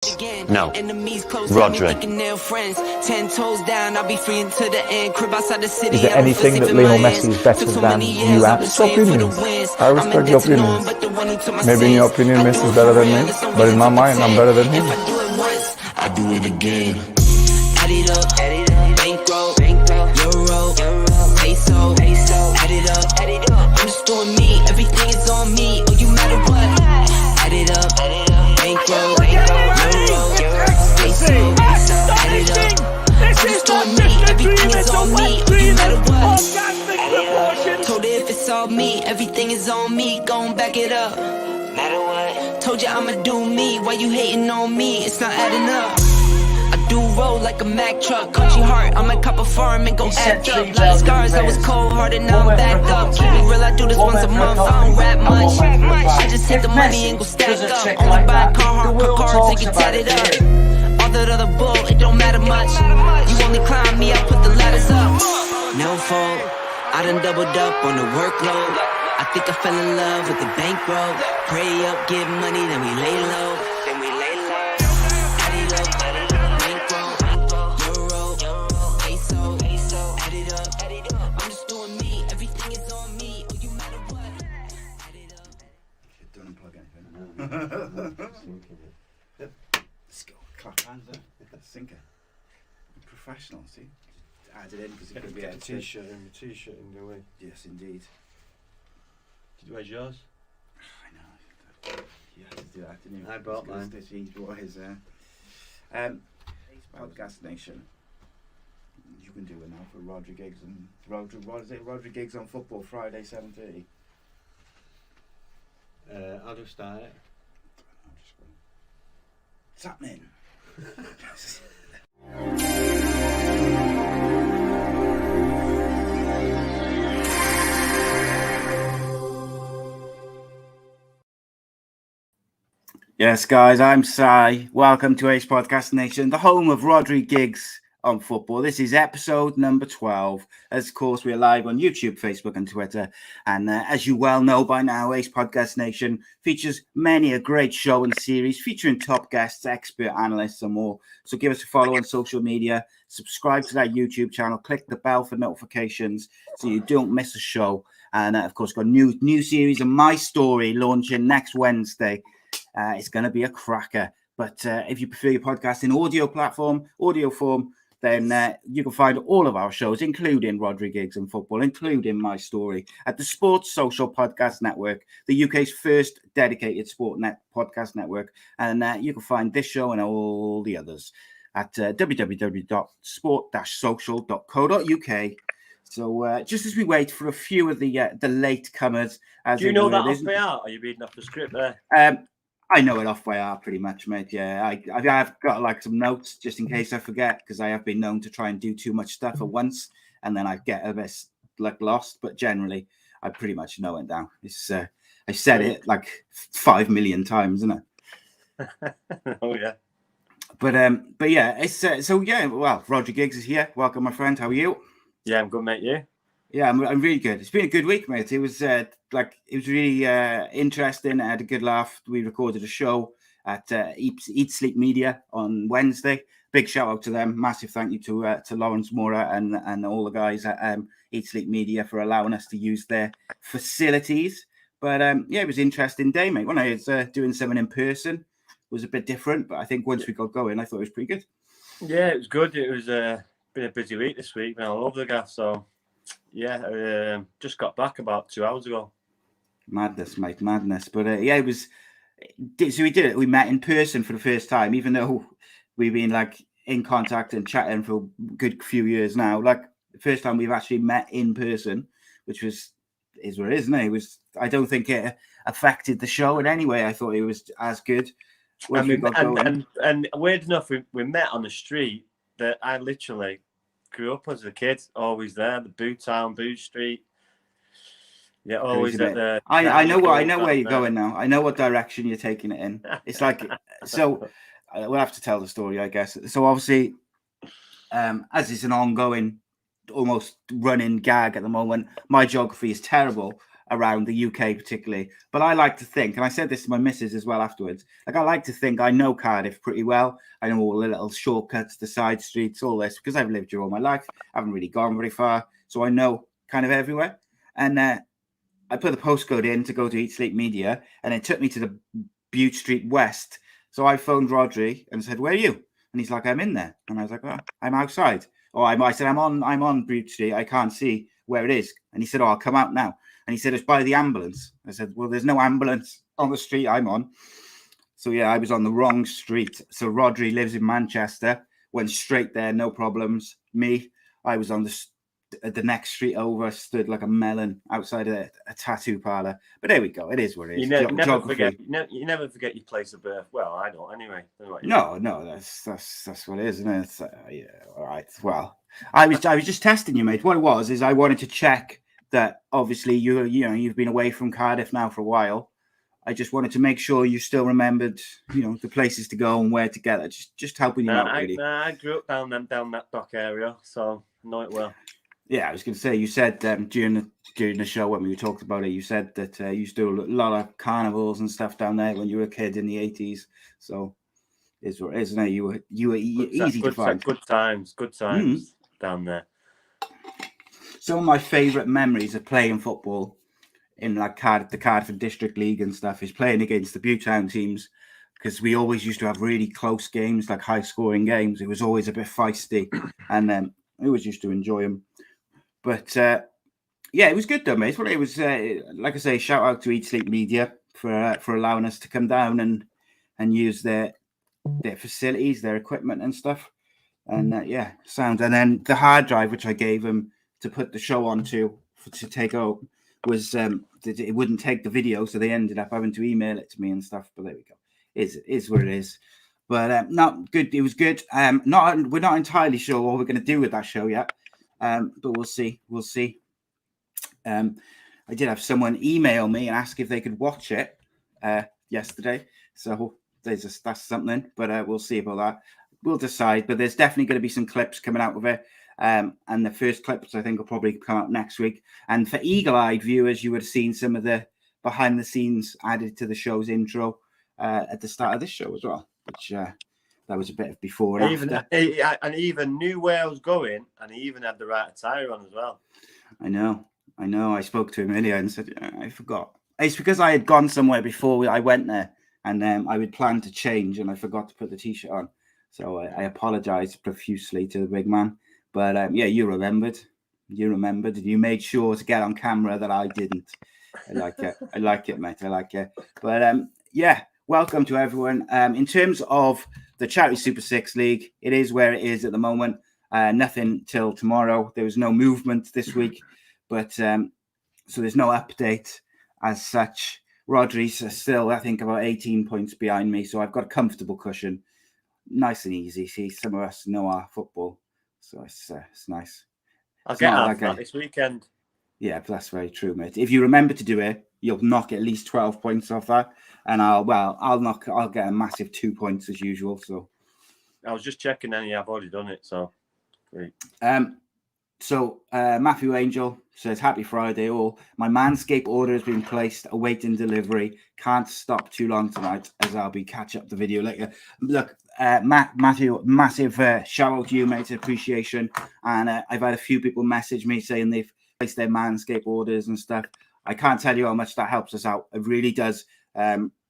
No. Rhodri. Is there anything that Lionel Messi is better than you at? It's opinions. I respect your opinions. Maybe in your opinion Messi is better than me, but in my mind I'm better than him. I do it again. Add it up, bankroll, euro, peso, add it up. I'm just doing me, everything is on me, oh you matter what. Add it up, bankroll, euro, peso, add it up. I'm just doing me, everything is on me, oh you matter what. Told her if it's all me, everything is on me, gon' back it up. Matter what. Told you I'ma do me, why you hating on me? It's not adding up. I do roll like a Mack truck, country heart. I might cop a farm and go add up. Like scars, I was cold hearted, now I'm back up. Keep it real, I do this once a month. I don't rap much. I just hit the money and go stack up. Only buy car cards and get tatted up. All that other bull, it don't matter much. You only climb me, I put the ladders up. No fault, I done doubled up on the workload. I think I fell in love with the bankroll. Pray up, get money, then we lay low. Add it up, bankroll, euro, peso, add it up. I'm just doing me, everything is on me. Oh, you matter what? Add it up. Don't unplug anything. Let's go. Clap hands there. Sinker. Professional, see? Add it in because it could be a t-shirt in the way. Yes, indeed. Did you wear yours? I know. You had to do that, didn't you? I bought mine. He brought his. Podcast Nation. You can do it now for Rhodri Giggs and Rhodri Giggs on Football Friday 7:30. I'll just start it. What's happening? Yes, guys, I'm Si. Welcome to Ace Podcast Nation, the home of Rhodri Giggs on football. This is episode number 12. As of course, we're live on YouTube, Facebook, and Twitter. And as you well know by now, Ace Podcast Nation features many a great show and series featuring top guests, expert analysts, and more. So give us a follow on social media, subscribe to that YouTube channel, click the bell for notifications so you don't miss a show. And of course, got a new series of My Story launching next Wednesday. It's going to be a cracker. But if you prefer your podcast in audio form, then you can find all of our shows, including Rhodri Giggs and Football, including My Story, at the Sports Social Podcast Network, the UK's first dedicated podcast network. And you can find this show and all the others at www.sport-social.co.uk. So just as we wait for a few of the late comers. Do you know that off by heart? Are you reading off the script there? I know it off by heart pretty much, mate. Yeah, I've got like some notes just in case I forget, because I have been known to try and do too much stuff at once and then I get a bit like lost. But generally, I pretty much know it now. It's I said it like 5 million times, isn't it? Oh yeah. But yeah, it's so yeah. Well, Rhodri Giggs is here. Welcome, my friend. How are you? Yeah, I'm good, mate. You? Yeah, I'm really good. It's been a good week, mate. It was really interesting. I had a good laugh. We recorded a show at Eat Sleep Media on Wednesday. Big shout out to them. Massive thank you to Lawrence Mora and all the guys at Eat Sleep Media for allowing us to use their facilities. But yeah, it was an interesting day, mate. When I was doing something in person, it was a bit different. But I think once we got going, I thought it was pretty good. Yeah, it was good. It was been a busy week this week. Been all over the gas, so. Yeah, just got back about 2 hours ago. Madness, mate, madness. But yeah, it was. So we did it. We met in person for the first time, even though we've been like in contact and chatting for a good few years now. Like the first time we've actually met in person, which is what it is, isn't it? It was. I don't think it affected the show in any way. I thought it was as good. And weird enough, we met on the street that I literally grew up as a kid, always there, the Boot Town, Boot Street. Yeah, always at the. I know where you're going now. I know what direction you're taking it in. It's like so. We'll have to tell the story, I guess. So obviously, as it's an ongoing, almost running gag at the moment, my geography is terrible. around the UK particularly. But I like to think, and I said this to my missus as well afterwards, like I like to think I know Cardiff pretty well. I know all the little shortcuts, the side streets, all this, because I've lived here all my life. I haven't really gone very far, so I know kind of everywhere. And I put the postcode in to go to Eat Sleep Media, and it took me to the Bute Street West. So I phoned Rhodri and said, "Where are you?" And he's like, "I'm in there." And I was like, "Oh, I'm outside." Or I said, I'm on Bute Street. I can't see where it is. And he said, "Oh, I'll come out now." And he said, "It's by the ambulance." I said, "Well, there's no ambulance on the street I'm on." So yeah, I was on the wrong street. So Rhodri lives in Manchester, went straight there, no problems. Me, I was on the next street over, stood like a melon outside a tattoo parlor. But there we go. It is what it is. You never forget your place of birth. Well, I don't anyway. No, that's what it is, isn't it? It's, yeah, all right. Well, I was just testing you, mate. What it was is I wanted to check that obviously you've been away from Cardiff now for a while. I just wanted to make sure you still remembered, the places to go and where to get it. Just helping you out, really. I grew up down that dock area, so I know it well. Yeah, I was going to say, you said during the show when we talked about it, you said that you used to do a lot of carnivals and stuff down there when you were a kid in the 80s. So, isn't it? You were easy to find. Good times down there. Some of my favourite memories of playing football in like the Cardiff District League and stuff is playing against the Butetown teams, because we always used to have really close games, like high-scoring games. It was always a bit feisty, and we always used to enjoy them. But yeah, it was good though, mate. It was like I say, shout out to Eat Sleep Media for allowing us to come down and use their facilities, their equipment and stuff. And yeah, sound. And then the hard drive which I gave them to put the show onto to take out was it wouldn't take the video, so they ended up having to email it to me and stuff. But there we go. Is what it is. But not good. It was good. We're not entirely sure what we're going to do with that show yet. But we'll see. I did have someone email me and ask if they could watch it yesterday. So that's something. But we'll see about that. We'll decide. But there's definitely going to be some clips coming out of it. And the first clips, I think, will probably come out next week. And for eagle-eyed viewers, you would have seen some of the behind-the-scenes added to the show's intro at the start of this show as well, which... that was a bit of before and after. And he even knew where I was going, and he even had the right attire on as well. I know. I spoke to him earlier and said, I forgot. It's because I had gone somewhere before I went there, and I would plan to change, and I forgot to put the T-shirt on. So I apologise profusely to the big man. But yeah, you remembered. And you made sure to get on camera that I didn't. I like it, mate. I like it. But yeah, welcome to everyone. In terms of the Charity Super 6 League, it is where it is at the moment. Nothing till tomorrow. There was no movement this week, but so there's no update as such. Rhodri's still, I think, about 18 points behind me, so I've got a comfortable cushion. Nice and easy. See, some of us know our football, so it's nice. I'll get out of that this weekend. Yeah, that's very true, mate. If you remember to do it, you'll knock at least 12 points off that. And I'll get a massive 2 points as usual. So I was just checking, and I've already done it. So great. So Matthew Angel says, "Happy Friday, all. My Manscaped order has been placed, awaiting delivery. Can't stop too long tonight, as I'll be catch up the video later." Look, Matthew, massive shout out to you, mate. Appreciation. And I've had a few people message me saying they've placed their Manscaped orders and stuff. I can't tell you how much that helps us out. It really does.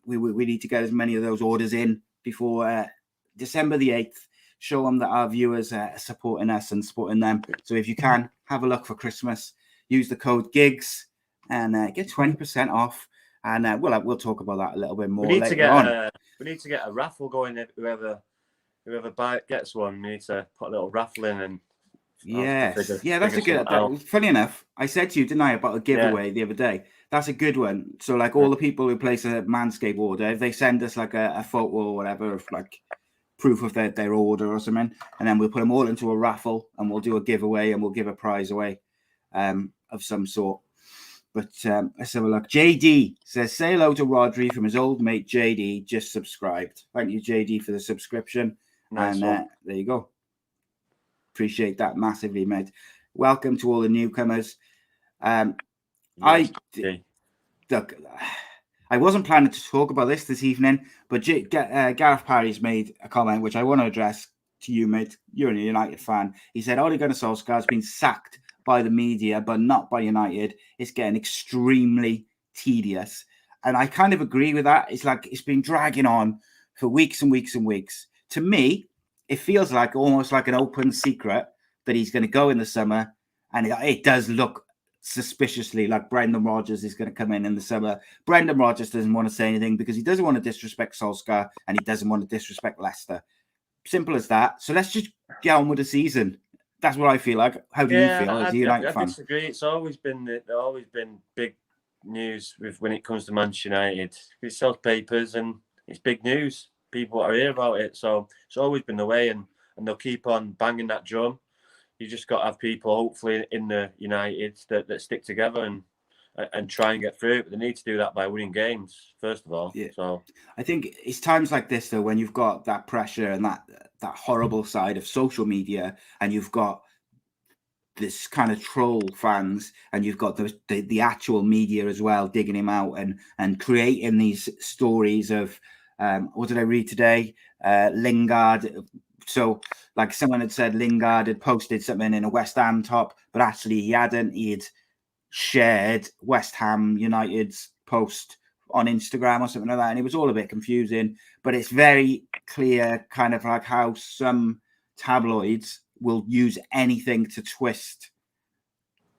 We need to get as many of those orders in before December the 8th. Show them that our viewers are supporting us and supporting them. So if you can, have a look for Christmas. Use the code GIGS and get 20% off. And we'll talk about that a little bit more later on. We need to get a raffle going. Whoever gets one, we need to put a little raffle in. And that's a good. Funny enough, I said to you, didn't I, about a giveaway the other day? That's a good one. So like all the people who place a Manscaped order, if they send us like a photo or whatever of like proof of their order or something, and then we'll put them all into a raffle and we'll do a giveaway and we'll give a prize away of some sort. But let's have a look. JD says, "Say hello to Rhodri from his old mate JD, just subscribed." Thank you, JD, for the subscription. Nice. And there you go. Appreciate that massively, mate. Welcome to all the newcomers. I look, I wasn't planning to talk about this evening, but Gareth Parry's made a comment which I want to address to you, mate. You're a United fan. He said, Ole Gunnar Solskjær has been sacked by the media, but not by United. It's getting extremely tedious. And I kind of agree with that. It's like it's been dragging on for weeks and weeks and weeks. To me, it feels like almost like an open secret that he's going to go in the summer. And it does look suspiciously like Brendan Rodgers is going to come in the summer. Brendan Rodgers doesn't want to say anything because he doesn't want to disrespect Solskjær and he doesn't want to disrespect Leicester. Simple as that. So let's just get on with the season. That's what I feel like. How do you feel as a United fan? I disagree. It's always been big news when it comes to Manchester United. It sells papers and it's big news. People are here about it. So it's always been the way, and they'll keep on banging that drum. You just got to have people, hopefully, in the United that stick together and try and get through it. But they need to do that by winning games, first of all. Yeah. So I think it's times like this, though, when you've got that pressure and that horrible side of social media, and you've got this kind of troll fans, and you've got the actual media as well digging him out and creating these stories of what did I read today? Lingard. So, like someone had said, Lingard had posted something in a West Ham top, but actually he hadn't. He had shared West Ham United's post on Instagram or something like that, and it was all a bit confusing. But it's very clear, kind of like how some tabloids will use anything to twist,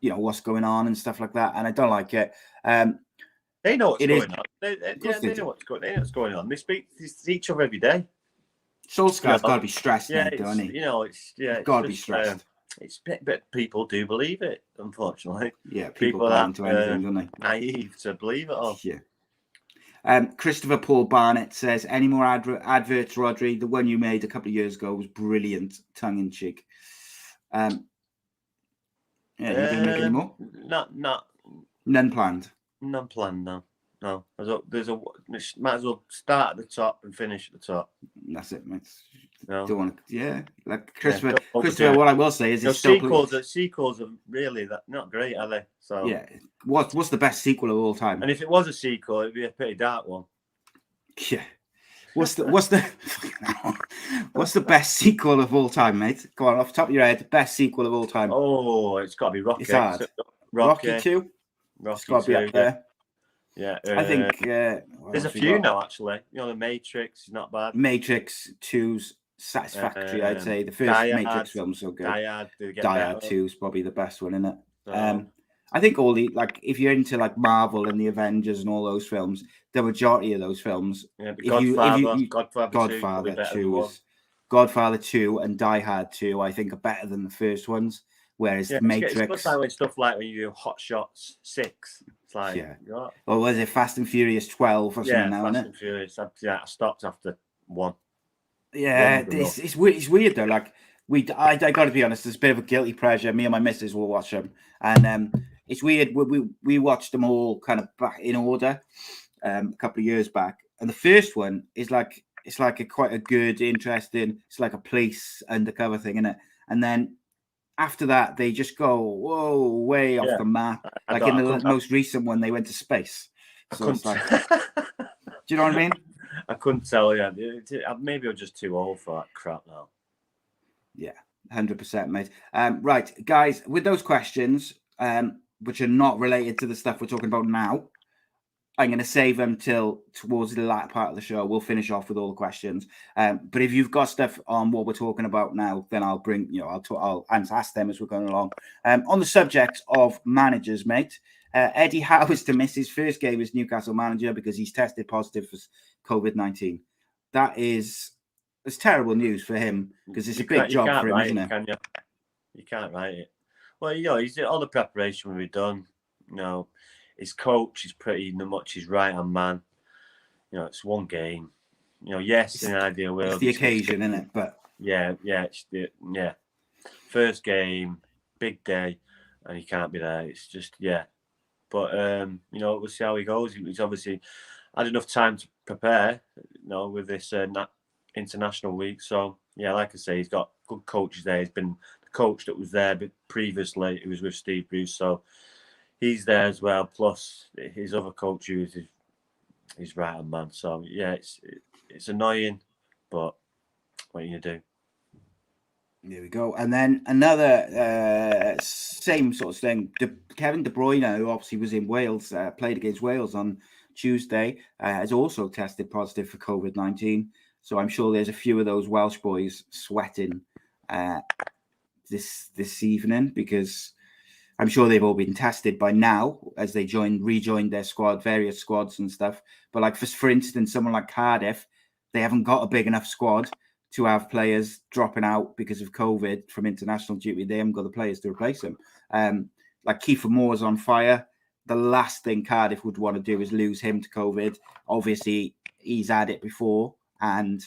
what's going on and stuff like that. And I don't like it. They know what's going on. They know what's going on. They speak to each other every day. Solskjaer's got to be stressed now, don't he? It's got to be stressed. But people do believe it, unfortunately. Yeah, people buy into anything, don't they? Naive to believe it all. Yeah. Christopher Paul Barnett says, any more adverts, Rhodri? The one you made a couple of years ago was brilliant, tongue-in-cheek. You going to make any more? None planned? None planned, no. No, might as well start at the top and finish at the top. That's it, mate. No. Don't want to, like Christopher. What I will say is, sequels are really not great, are they? So yeah, what's the best sequel of all time? And if it was a sequel, it'd be a pretty dark one. Yeah. What's the best sequel of all time, mate? Go on, off the top of your head, best sequel of all time. Oh, it's got to be Rocky. It's hard. Rocky 2. It's got to be up there. Yeah, I think there's a few now. Actually, the Matrix is not bad. Matrix 2's satisfactory, I'd say. The first Matrix film's so good. Die Hard 2 is probably the best one, isn't it? So. I think all the if you're into like Marvel and the Avengers and all those films, the majority of those films. Yeah, Godfather 2 and Die Hard 2, I think, are better than the first ones. Whereas Matrix, it's stuff like when you do Hot Shots 6. It's like, or was it Fast and Furious 12 or something now? Fast and Furious. I stopped after 1. Yeah, it's weird though. Like I got to be honest, there's a bit of a guilty pleasure. Me and my missus will watch them, and it's weird. We watched them all kind of back in order a couple of years back, and the first one is like quite a good, interesting. It's like a police undercover thing, isn't it? And then after that, they just go way off the map. Like in the most recent one, they went to space. So it's like, do you know what I mean? I couldn't tell you. Maybe I'm just too old for that crap now. Yeah, 100%, mate. Right, guys, with those questions, which are not related to the stuff we're talking about now, I'm going to save them till towards the latter part of the show. We'll finish off with all the questions. But if you've got stuff on what we're talking about now, then I'll bring, I'll ask them as we're going along. On the subject of managers, mate, Eddie Howe is to miss his first game as Newcastle manager because he's tested positive for COVID-19. It's terrible news for him because it's a big job for him, isn't it? You can't write it. Well, he's all the preparation will be done. His coach is pretty much his right-hand man. It's one game. Yes, in an ideal world. It's the occasion, isn't it? But it's first game, big day, and he can't be there. It's just But we'll see how he goes. He's obviously had enough time to prepare, with this international week. So like I say, he's got good coaches there. He's been the coach that was there previously. It was with Steve Bruce. So he's there as well. Plus his other coach, who's his right hand man. So yeah, it's annoying, but what are you gonna do? There we go. And then another same sort of thing. Kevin De Bruyne, who obviously was in Wales, played against Wales on Tuesday, has also tested positive for COVID-19. So I'm sure there's a few of those Welsh boys sweating this evening, because I'm sure they've all been tested by now as they rejoined their squad, various squads and stuff. But like for instance, someone like Cardiff, they haven't got a big enough squad to have players dropping out because of COVID from international duty. They haven't got the players to replace them. Like Kiefer Moore's on fire. The last thing Cardiff would want to do is lose him to COVID. Obviously, he's had it before and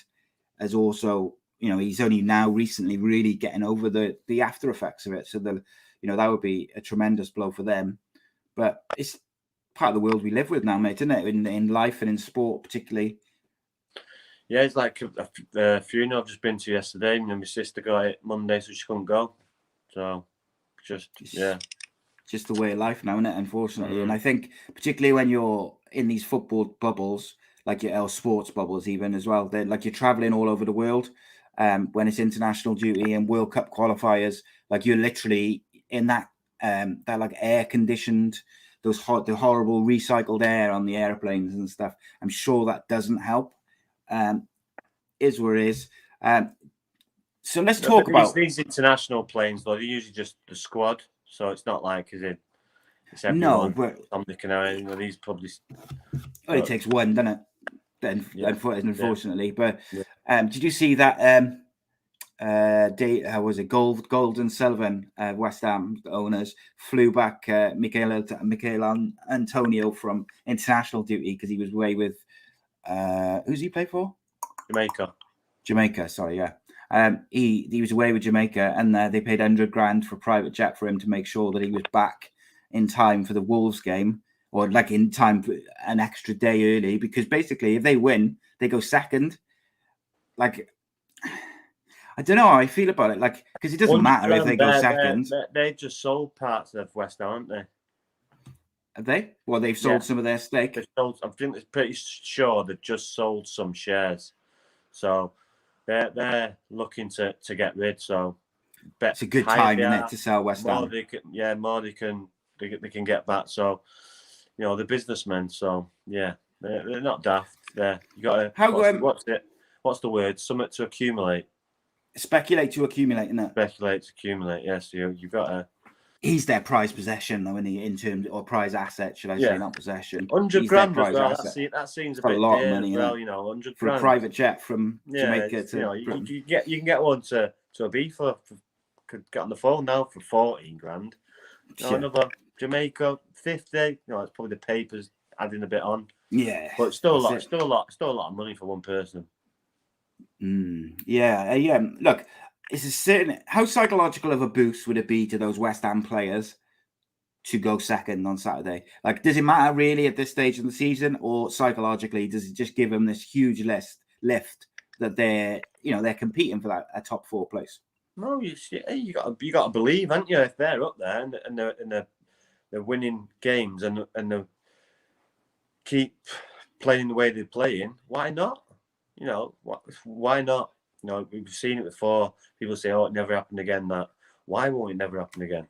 has also, he's only now recently really getting over the after effects of it. So that would be a tremendous blow for them. But it's part of the world we live with now, mate, isn't it? In life and in sport, particularly. Yeah, it's like a funeral I've just been to yesterday, and my sister got it Monday, so she couldn't go. So, just the way of life now, isn't it? Unfortunately, and I think particularly when you're in these football bubbles, like your sports bubbles, even as well, they're like you're traveling all over the world. When it's international duty and World Cup qualifiers, like you're literally in that like air conditioned, the horrible recycled air on the airplanes and stuff. I'm sure that doesn't help. Is where it is. So let's talk about these international planes, though. They're usually just the squad, so it's not like it's everyone. No, but these probably. Well, it takes one, doesn't it? Then, unfortunately, but did you see that? How was it? Gold and Sullivan, West Ham owners, flew back Michael Antonio from international duty because he was away with. Who's he play for? Jamaica, sorry, yeah. He was away with Jamaica, and they paid $100,000 for a private jet for him to make sure that he was back in time for the Wolves game, or like in time for an extra day early, because basically if they win, they go second. Like, I don't know how I feel about it, like, because it doesn't matter if they go second. They just sold parts of West Ham, aren't they? Have they? Well, they've sold some of their stake. I think it's pretty sure they've just sold some shares, so they're looking to get rid. So it's a good time, isn't it, to sell West Ham? More they can get back. So they're businessmen. So yeah, they're not daft. You got to what's the word? Something to accumulate. Speculate to accumulate, isn't it? Speculate to accumulate. Yes, you've got to. He's their prize possession, though, isn't he? In terms, or prize asset, should I say, not possession. $100,000 as well. That seems a bit a lot of money, well. $100,000 for a private jet from Jamaica to. You can get one to a B for could get on the phone now for $14,000. Another Jamaica 50. It's probably the papers adding a bit on. Yeah, but it's still a lot. Still a lot of money for one person. Yeah. Look. It's a certain. How psychological of a boost would it be to those West Ham players to go second on Saturday? Like, does it matter really at this stage of the season, or psychologically, does it just give them this huge lift that they're competing for that top 4 place? No, you got to believe, haven't you? If they're up there and they're winning games and they keep playing the way they're playing, why not? Why not? We've seen it before. People say, "Oh, it never happened again." That why won't it never happen again?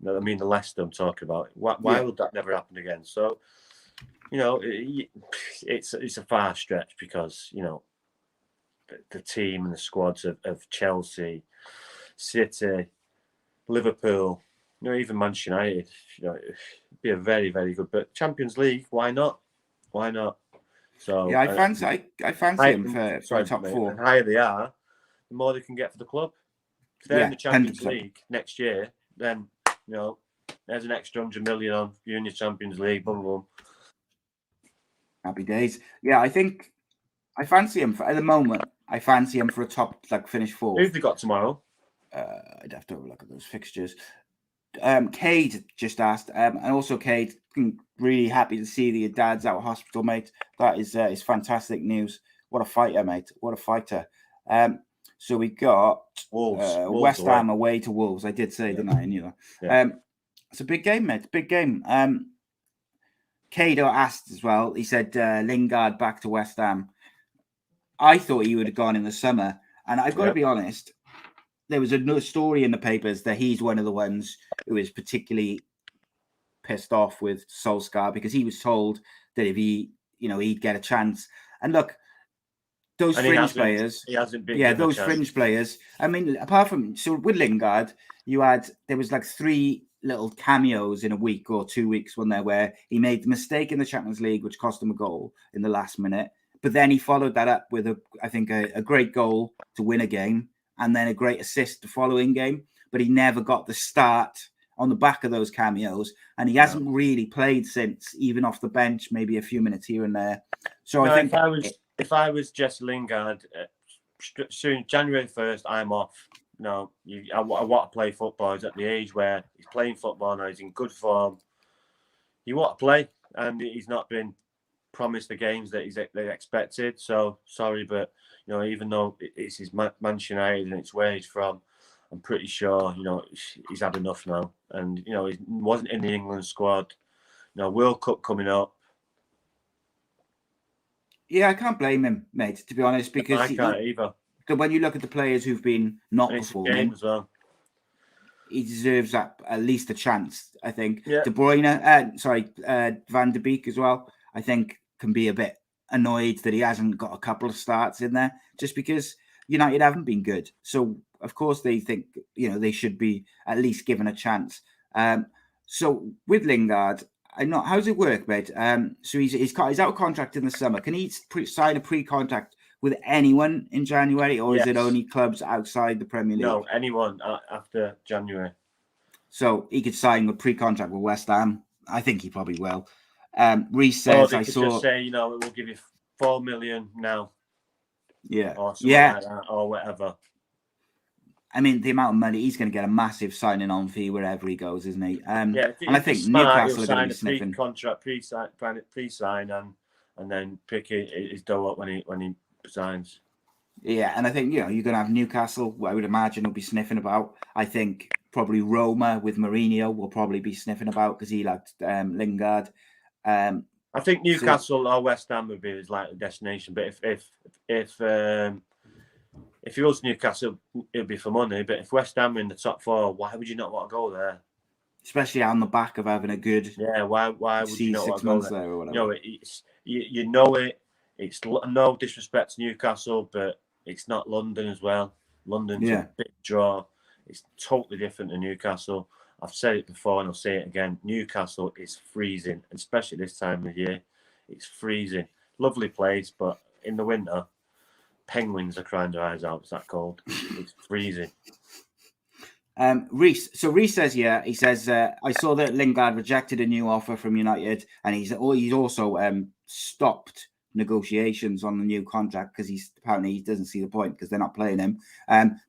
I mean, the Leicester I'm talking about. Why would that never happen again? So, it's a far stretch because the team and the squads of Chelsea, City, Liverpool, even Manchester United. It'd be a very, very good. But Champions League, why not? Why not? So yeah, I fancy him for top 4. The higher they are, the more they can get for the club. If they're in the Champions League next year, then there's an extra 100 million on Junior Champions League. Boom, boom. Happy days. Yeah, I think I fancy him at the moment. I fancy him for a top finish 4. Who've they got tomorrow? I'd have to have a look at those fixtures. Cade just asked, and also Cade, really happy to see that your dad's out of hospital, mate. That is fantastic news. What a fighter, mate. What a fighter. So we got Wolves. West Ham away to Wolves. I did say, didn't I? I knew that. It's a big game, mate. Big game. Kado asked as well. He said Lingard back to West Ham. I thought he would have gone in the summer, and I've got to be honest. There was another story in the papers that he's one of the ones who is particularly pissed off with Solskjr because he was told that if he'd get a chance. And look, those fringe players, he hasn't been those fringe players. I mean, apart from with Lingard, there was like 3 little cameos in a week or 2 weeks where he made the mistake in the Champions League, which cost him a goal in the last minute. But then he followed that up with a great goal to win a game, and then a great assist the following game. But he never got the start on the back of those cameos, and he hasn't really played since, even off the bench, maybe a few minutes here and there. So I think if I was Jesse Lingard, soon January 1st, I'm off. No, I want to play football. He's at the age where he's playing football now. He's in good form. You want to play, and he's not been promised the games that they expected. So sorry, but even though it's his Manchester United and it's where he's from, I'm pretty sure he's had enough now. And he wasn't in the England squad. World Cup coming up. Yeah, I can't blame him, mate. To be honest, because I can't either. When you look at the players who've been not performing, he deserves at least a chance. I think De Bruyne, Van de Beek as well. I think can be a bit annoyed that he hasn't got a couple of starts in there, just because United haven't been good. So of course they think they should be at least given a chance. So with Lingard, how's it work, mate? So he's out of contract in the summer. Can he sign a pre-contract with anyone in January, or is it only clubs outside the Premier League? No, anyone after January. So he could sign a pre-contract with West Ham. I think he probably will. Reece says, just say, we'll give you 4 million now. Yeah. Or something like that, or whatever. I mean, the amount of money, he's going to get a massive signing on fee wherever he goes, isn't he? And I think Newcastle are going to be sniffing. Contract pre-sign and then pick his dough up when he signs. Yeah, and I think you're going to have Newcastle, who I would imagine will be sniffing about. I think probably Roma with Mourinho will probably be sniffing about because he liked Lingard. I think Newcastle or West Ham would be his likely destination. But if he was Newcastle, it'd be for money. But if West Ham are in the top 4, why would you not want to go there? Especially on the back of having a good why would you not want to go there or whatever? It's It's no disrespect to Newcastle, but it's not London as well. London's a big draw. It's totally different than Newcastle. I've said it before and I'll say it again. Newcastle is freezing, especially this time of year. It's freezing. Lovely place, but in the winter, penguins are crying their eyes out. It's that cold. It's freezing. Reece says, he says, I saw that Lingard rejected a new offer from United, and he's also stopped negotiations on the new contract because he doesn't see the point because they're not playing him.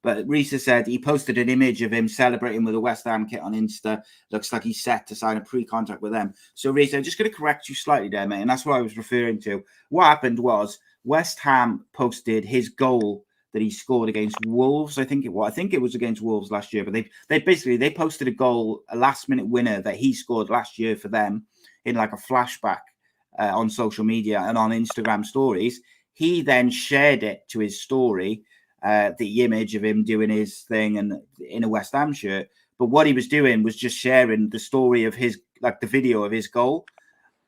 But Reece said he posted an image of him celebrating with a West Ham kit on Insta. Looks like he's set to sign a pre-contract with them. So Reece, I'm just going to correct you slightly there, mate, and that's what I was referring to. What happened was West Ham posted his goal that he scored against Wolves. I think it was against Wolves last year, but they posted a goal, a last minute winner that he scored last year for them in like a flashback on social media and on Instagram stories. He then shared it to his story, the image of him doing his thing and in a West Ham shirt. But what he was doing was just sharing the story of his, like the video of his goal.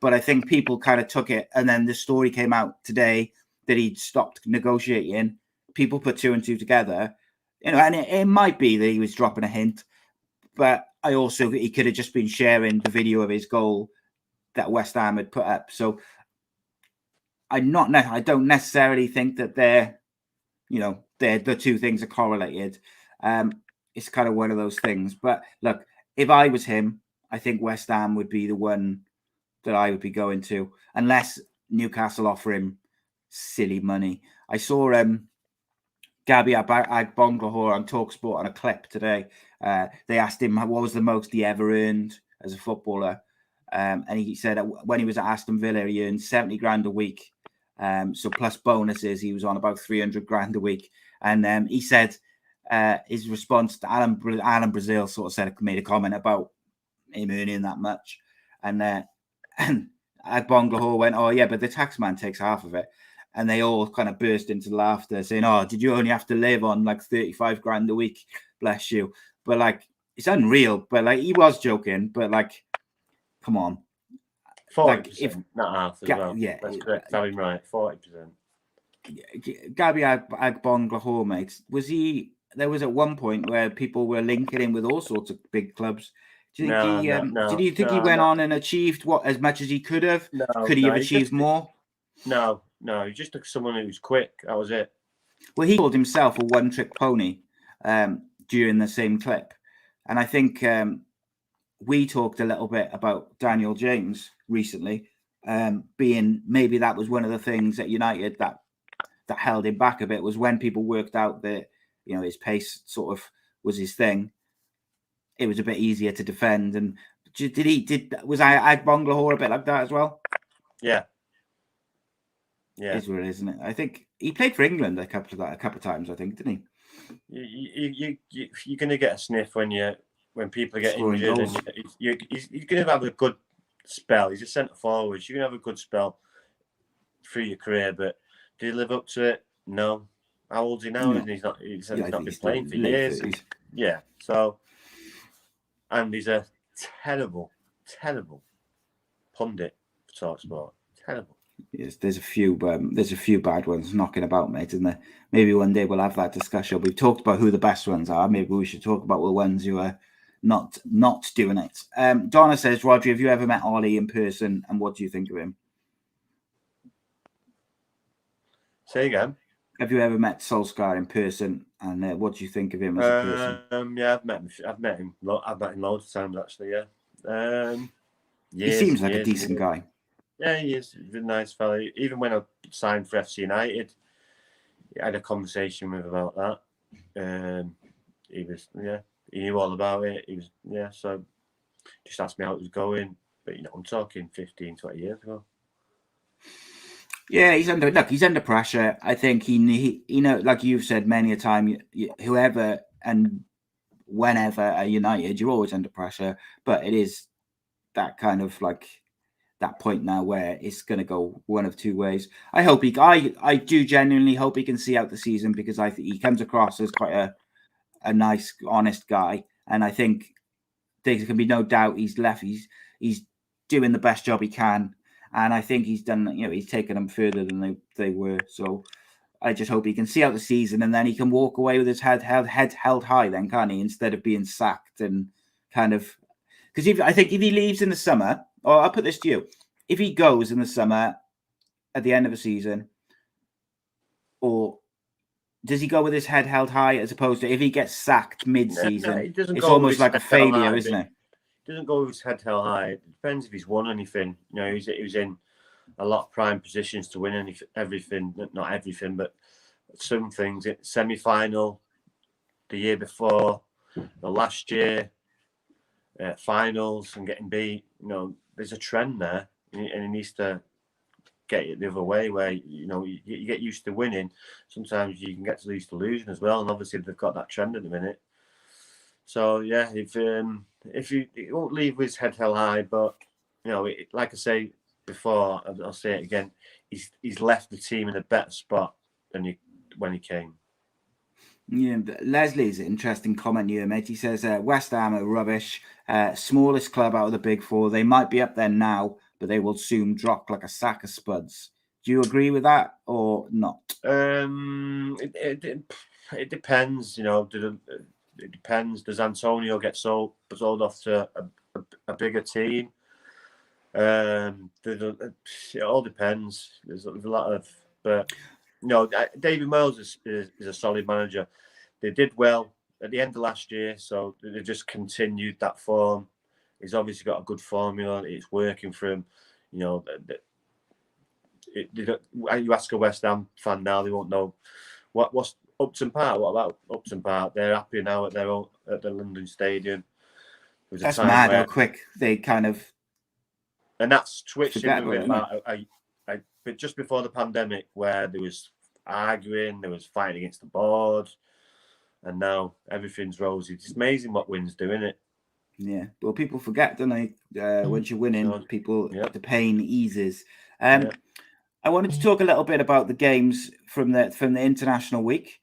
But I think people kind of took it, and then the story came out today that he'd stopped negotiating. People put two and two together, and it might be that he was dropping a hint, but he could have just been sharing the video of his goal that West Ham had put up. So I don't necessarily think that the two things are correlated. It's kind of one of those things. But look, if I was him, I think West Ham would be the one that I would be going to, unless Newcastle offer him silly money. I saw Gabriel Agbonlahor on TalkSport on a clip today. They asked him what was the most he ever earned as a footballer. And he said when he was at Aston Villa, he earned 70 grand a week. So plus bonuses, he was on about 300 grand a week. And he said his response to Alan Brazil made a comment about him earning that much. And Agbonlahor went, oh yeah, but the taxman takes half of it. And they all kind of burst into laughter, saying, oh, did you only have to live on like 35 grand a week? Bless you. But like, it's unreal. But like, he was joking, but like, come on. 40%, like, if not half as well. Yeah, that's correct. Have him right, 40%. Gabriel Agbonlahor, mate, there was at one point where people were linking him with all sorts of big clubs. Do you think he went on and achieved as much as he could have? No, could he have achieved more? No, he just took someone who was quick. That was it. Well, he called himself a one-trick pony during the same clip. And I think we talked a little bit about Daniel James recently, being maybe that was one of the things at United that held him back a bit, was when people worked out that, you know, his pace sort of was his thing. It was a bit easier to defend. And was Agbonlahor a bit like that as well? Yeah. Is what it is, isn't it? I think he played for England a couple of times, I think, didn't he? You're going to get a sniff when people get injured, and you're going to have a good spell. He's a centre forward. You're going to have a good spell through your career, but did he live up to it? No. How old is he now? No. He's not been playing for years. Yeah. So, and he's a terrible pundit for TalkSport. Terrible. Yes, there's a few bad ones knocking about, mate, isn't there? Maybe one day we'll have that discussion. We've talked about who the best ones are. Maybe we should talk about the ones who are not doing it. Donna says, Rhodri, have you ever met Ollie in person, and what do you think of him? Say again. Have you ever met Solskjr in person, and what do you think of him as a person? Yeah, I've met him loads of times, actually. Yeah. He seems like a decent guy. Yeah, he is. He's a nice fella. Even when I signed for FC United, I had a conversation with him about that. He knew all about it. So just asked me how it was going. But, you know, I'm talking 15, 20 years ago. Yeah, he's under pressure. I think he like you've said many a time, whoever and whenever at United, you're always under pressure. But it is that kind of like that point now where it's going to go one of two ways. I do genuinely hope he can see out the season, because I think he comes across as quite a nice, honest guy, and I think there can be no doubt he's doing the best job he can, and I think he's done. You know, he's taken them further than they were. So I just hope he can see out the season, and then he can walk away with his head held high, then, can't he? Instead of being sacked and kind of, because I think if he leaves in the summer. Or I'll put this to you. If he goes in the summer at the end of the season, or does he go with his head held high, as opposed to if he gets sacked mid-season? It's almost like a failure, isn't it? He doesn't go with his head held high. It depends if he's won anything. You know, he was in a lot of prime positions to win everything. Not everything, but some things. Semi-final, the year before, the last year, finals and getting beat. You know, there's a trend there, and he needs to get it the other way, where, you know, you get used to winning. Sometimes you can get used to losing as well, and obviously they've got that trend at the minute. So yeah, if he won't leave with his head held high, but, you know, like I say before, I'll say it again, he's left the team in a better spot than when he came. Yeah, Leslie's an interesting comment here, mate. He says West Ham are rubbish, smallest club out of the big four. They might be up there now, but they will soon drop like a sack of spuds. Do you agree with that or not? It depends, you know. It depends. Does Antonio get sold off to a bigger team? It all depends. There's a lot of, but. No, David Moyes is a solid manager. They did well at the end of last year, so they just continued that form. He's obviously got a good formula. It's working for him. You know, you ask a West Ham fan now, they won't know what's Upton Park. What about Upton Park? They're happy now at the London Stadium. That's mad how quick they kind of. And that's switching but just before the pandemic, where there was arguing, there was fighting against the board, and now everything's rosy. It's amazing what wins do, isn't it? Yeah, well, people forget, don't they? Once you're winning, the pain eases. I wanted to talk a little bit about the games from the international week.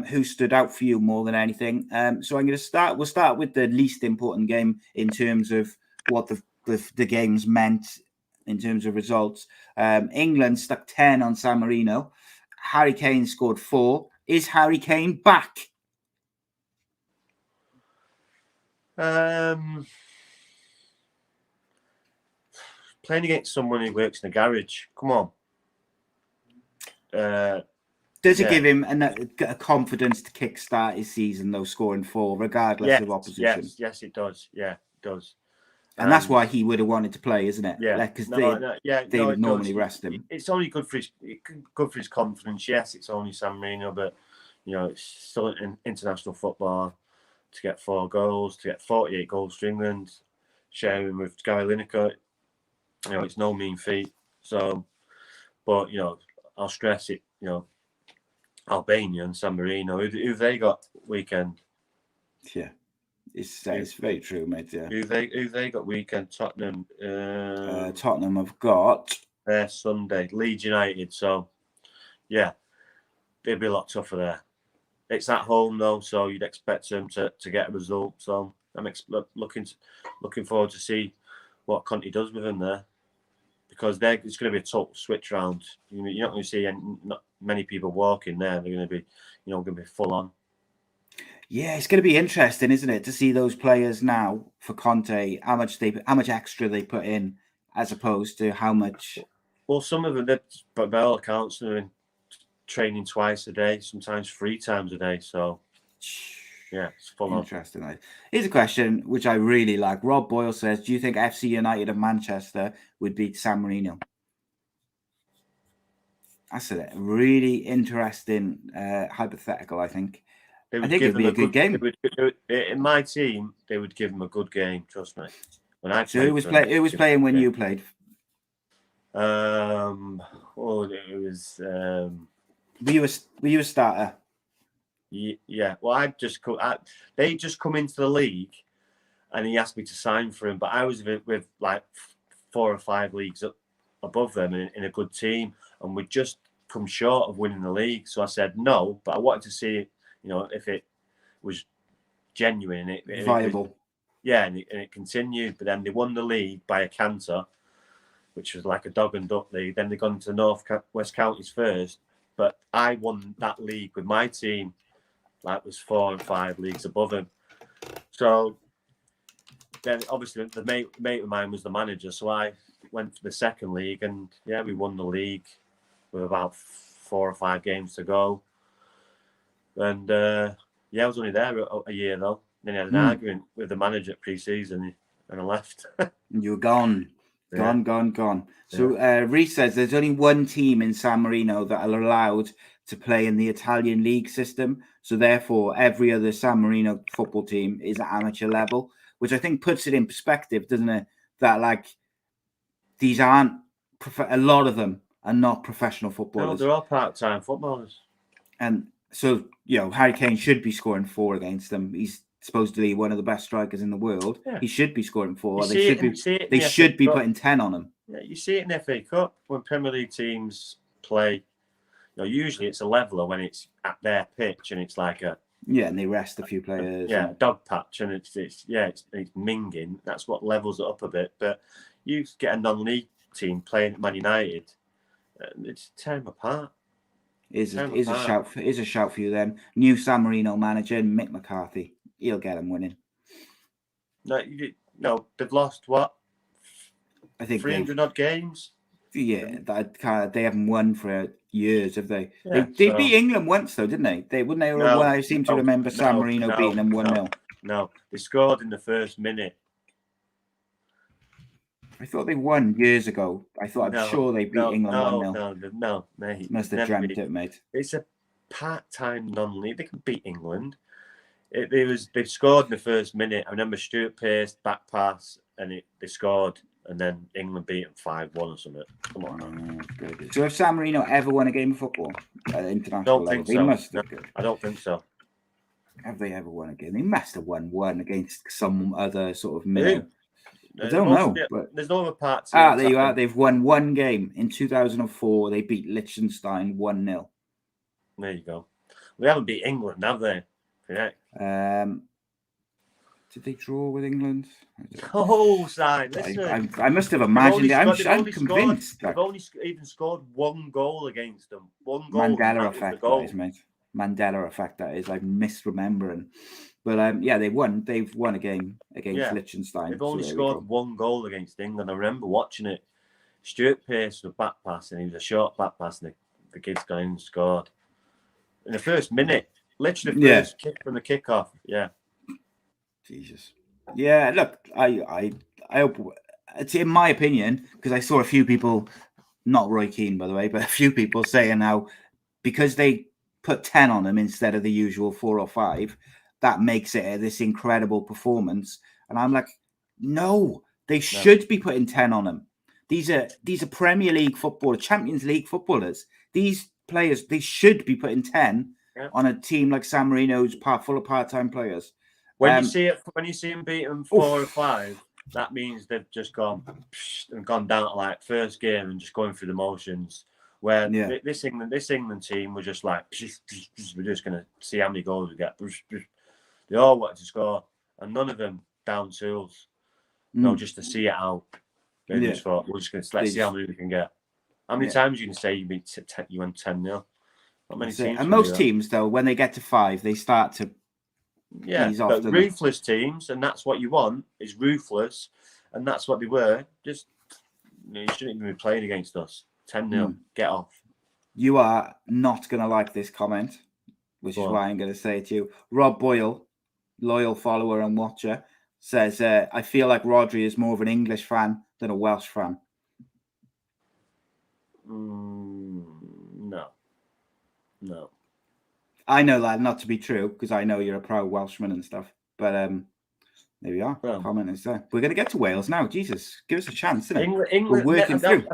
Who stood out for you more than anything? So I'm going to start. We'll start with the least important game in terms of what the games meant in terms of results. England stuck 10 on San Marino. Harry Kane scored 4. Is Harry Kane back? Playing against someone who works in a garage. Come on. Does it give him a confidence to kickstart his season, though, scoring 4, regardless of opposition? Yes, it does. Yeah, it does. And that's why he would have wanted to play, isn't it? Yeah, because they would normally rest him. It's only good for his confidence. Yes, it's only San Marino, but it's still an international football. To get 4 goals, to get 48 goals for England, sharing with Gary Lineker, it's no mean feat. So, but I'll stress it. Albania and San Marino, who they got weekend? Yeah. It's very true, mate. Yeah. Who they got weekend? Tottenham. Tottenham have got their Sunday. Leeds United. So, yeah, they'd be a lot tougher there. It's at home though, so you'd expect them to get a result. So I'm looking forward to see what Conte does with them there, because it's going to be a total switch round. You're not going to see not many people walking there. They're going to be, going to be full on. Yeah, it's going to be interesting, isn't it, to see those players now for Conte, how much extra they put in, as opposed to how much. Well, some of them, but by all accounts, they're in training twice a day, sometimes 3 times a day. So, yeah, it's full on. Interesting. Here's a question which I really like. Rob Boyle says, "Do you think FC United of Manchester would beat San Marino?" That's a really interesting hypothetical. I think it'd be a good game. In my team, they would give them a good game. Trust me. Who was playing when you played? It was. Were you a starter? Yeah. Well, they just come into the league, and he asked me to sign for him. But I was with like 4 or 5 leagues above them in a good team, and we'd just come short of winning the league. So I said no, but I wanted to see, if it was genuine and it viable. And it continued. But then they won the league by a canter, which was like a dog and duck league. Then they got into North West Counties first. But I won that league with my team, like was 4 or 5 leagues above him. So then obviously the mate of mine was the manager. So I went for the second league, and we won the league with about 4 or 5 games to go. And I was only there a year though. Then I had an argument with the manager at pre-season, and I left. You were gone. Gone. So Reece says there's only one team in San Marino that are allowed to play in the Italian league system. So therefore, every other San Marino football team is at amateur level, which I think puts it in perspective, doesn't it? That these aren't a lot of them are not professional footballers. No, they're all part-time footballers. And so Harry Kane should be scoring 4 against them. He's supposedly one of the best strikers in the world. Yeah. He should be scoring 4. They should be putting 10 on him. Yeah, you see it in the FA Cup when Premier League teams play. Usually it's a leveler when it's at their pitch, and it's like a and they rest a few players. Dog patch, and it's minging. That's what levels it up a bit. But you get a non-league team playing at Man United, it's tearing them apart. Is a shout for you then. New San Marino manager Mick McCarthy. He'll get them winning. No, they've lost what? I think 300 odd games. Yeah, they haven't won for years, have they? Yeah, they beat England once, though, didn't they? I seem to remember San Marino beating them 1-0. No, they scored in the first minute. I thought they won years ago. I'm sure they beat England 1-0. No, mate. Must have dreamt it, mate. It's a part-time non-league. They can beat England. They scored in the first minute. I remember Stuart Pearce back pass, and they scored, and then England beat them 5-1 or something. Come on. So have San Marino ever won a game of football at international level? I don't think so. Have they ever won a game? They must have won one against some other sort of minnow. I There don't know. But... There's no other parts. there you are. They've won one game in 2004. They beat Liechtenstein 1-0. There you go. We haven't beat England, have they? Yeah. Did they draw with England? Oh, Simon, listen. I must have imagined it. I'm convinced. They've only even scored one goal against them. One goal. Mandela effect, that is, mate. Mandela effect, that is. I'm misremembering. But yeah, they've won a game against Liechtenstein. They've only scored one goal against England. I remember watching it. Stuart Pearce was back pass, and he was a short back pass, and the kid's gone in and scored. In the first minute, literally the first kick from the kickoff. Yeah. Jesus. Yeah, look, I hope, it's in my opinion, because I saw a few people, not Roy Keane, by the way, but a few people saying now, because they put 10 on them instead of the usual 4 or 5, that makes it this incredible performance. And I'm like, no, they should be putting 10 on them. These are Premier League footballers, Champions League footballers. These players, they should be putting 10 on a team like San Marino's full of part-time players. When you see them beating 4 or 5, that means they've just gone down to like first game and just going through the motions. Where this England team was just like, we're just going to see how many goals we get. They all wanted to score, and none of them down tools. No, just to see it out. They just thought, let's see how many we can get. How many times you can say you went 10-0? Not many teams. And most teams, though, when they get to 5, they start to ease off. But ruthless teams, and that's what you want, is ruthless, and that's what they were. Just, you shouldn't even be playing against us. 10-0, get off. You are not going to like this comment, which is why I'm going to say it to you. Rob Boyle, loyal follower and watcher, says, I feel like Rhodri is more of an English fan than a Welsh fan. No. I know that not to be true, because I know you're a proud Welshman and stuff. But there we are. Well, comment is there. We're going to get to Wales now. Jesus, give us a chance, isn't it? England, we're working through.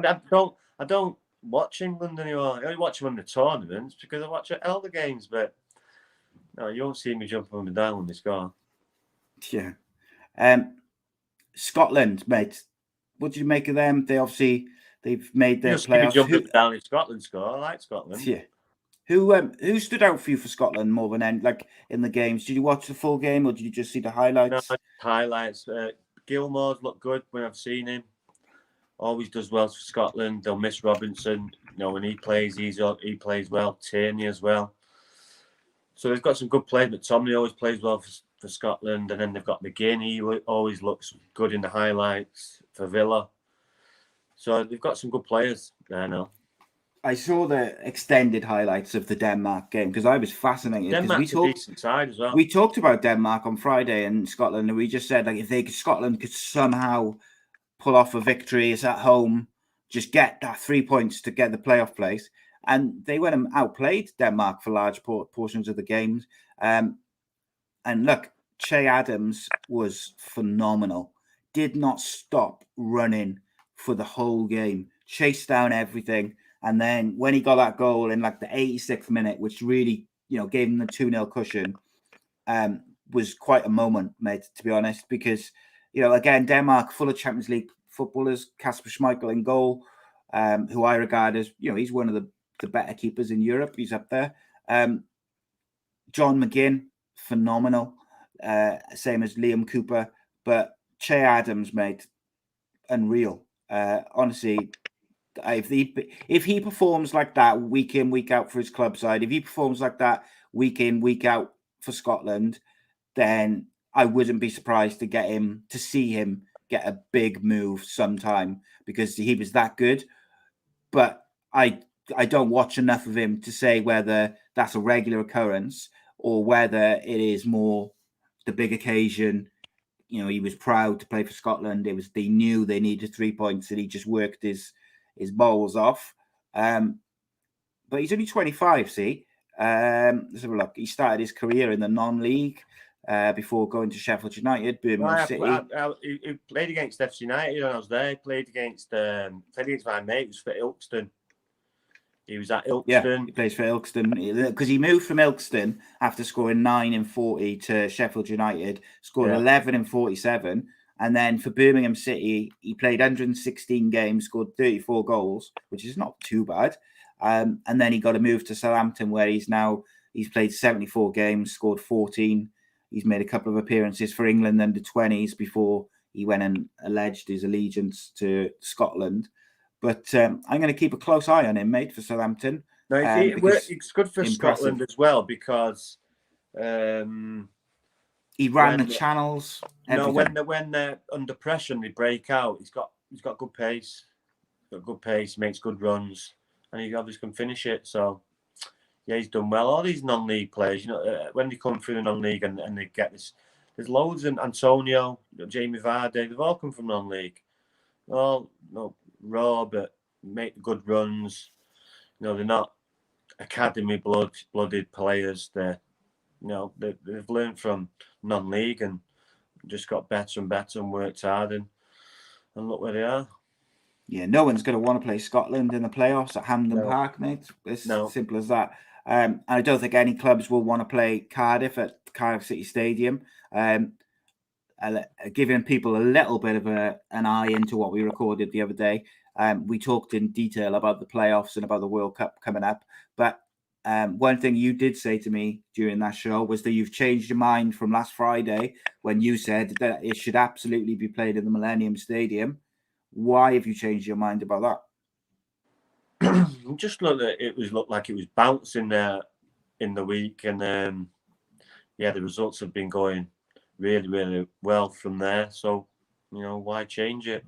I don't watch England anymore. I only watch them in the tournaments because I watch elder games. But no, you won't see me jumping up and down when they score. Yeah. Scotland, mate. What did you make of them? They've made their playoffs. Jumping down in Scotland score. I like Scotland. Yeah. Who stood out for you for Scotland more than in the games? Did you watch the full game or did you just see the highlights? No, highlights. Gilmore's looked good when I've seen him. Always does well for Scotland. They'll miss Robinson. When he plays, he plays well. Tierney as well. So they've got some good players. But McTominay always plays well for Scotland. And then they've got McGinn. He always looks good in the highlights for Villa. So they've got some good players there now. I saw the extended highlights of the Denmark game because I was fascinated. Denmark's a decent side as well. We talked about Denmark on Friday in Scotland, and we just said if Scotland could somehow pull off a victory, it's at home, just get that 3 points to get the playoff place. And they went and outplayed Denmark for large portions of the games. And look, Che Adams was phenomenal. Did not stop running for the whole game. Chased down everything. And then when he got that goal in the 86th minute, which really, gave him the 2-0 cushion, was quite a moment, mate, to be honest, because, again, Denmark full of Champions League footballers, Kasper Schmeichel in goal, who I regard as, he's one of the better keepers in Europe. He's up there. John McGinn, phenomenal. Same as Liam Cooper. But Che Adams, mate, unreal. Honestly, if he performs like that week in, week out for his club side, if he performs like that week in, week out for Scotland, then I wouldn't be surprised to see him get a big move sometime because he was that good. But I don't watch enough of him to say whether that's a regular occurrence or whether it is more the big occasion. He was proud to play for Scotland. They knew they needed 3 points and he just worked his balls off. But he's only 25, see? Let's have a look. He started his career in the non-league before going to Sheffield United, Birmingham City. He played against FC United when I was there. He played against my mate, who was for Ilkeston. He was at Yeah, Ilkeston. he plays for Ilkeston because he moved from Ilkeston after scoring 9 in 40 to Sheffield United, scored 11 in 47. And then for Birmingham City, he played 116 games, scored 34 goals, which is not too bad. And then he got a move to Southampton, where he's played 74 games, scored 14. He's made a couple of appearances for England under 20s before he went and alleged his allegiance to Scotland. But I'm going to keep a close eye on him, mate, for Southampton. No, it's good for Scotland as well because he ran the channels. When they're under pressure and they break out, he's got good pace. He makes good runs, and he obviously can finish it. So yeah, he's done well. All these non-league players, when they come through the non-league and they get this, there's loads. And Antonio, Jamie Vardy, they've all come from non-league. All raw, but make good runs. They're not academy blooded players. They've learned from non-league and just got better and better and worked hard and look where they are. Yeah, no one's going to want to play Scotland in the playoffs at Hampden Park, mate. It's simple as that. I don't think any clubs will want to play Cardiff at Cardiff City Stadium. Giving people a little bit of an eye into what we recorded the other day. We talked in detail about the playoffs and about the World Cup coming up. But one thing you did say to me during that show was that you've changed your mind from last Friday when you said that it should absolutely be played in the Millennium Stadium. Why have you changed your mind about that? Just looked like it was bouncing there in the week, and the results have been going really, really well from there. So, why change it?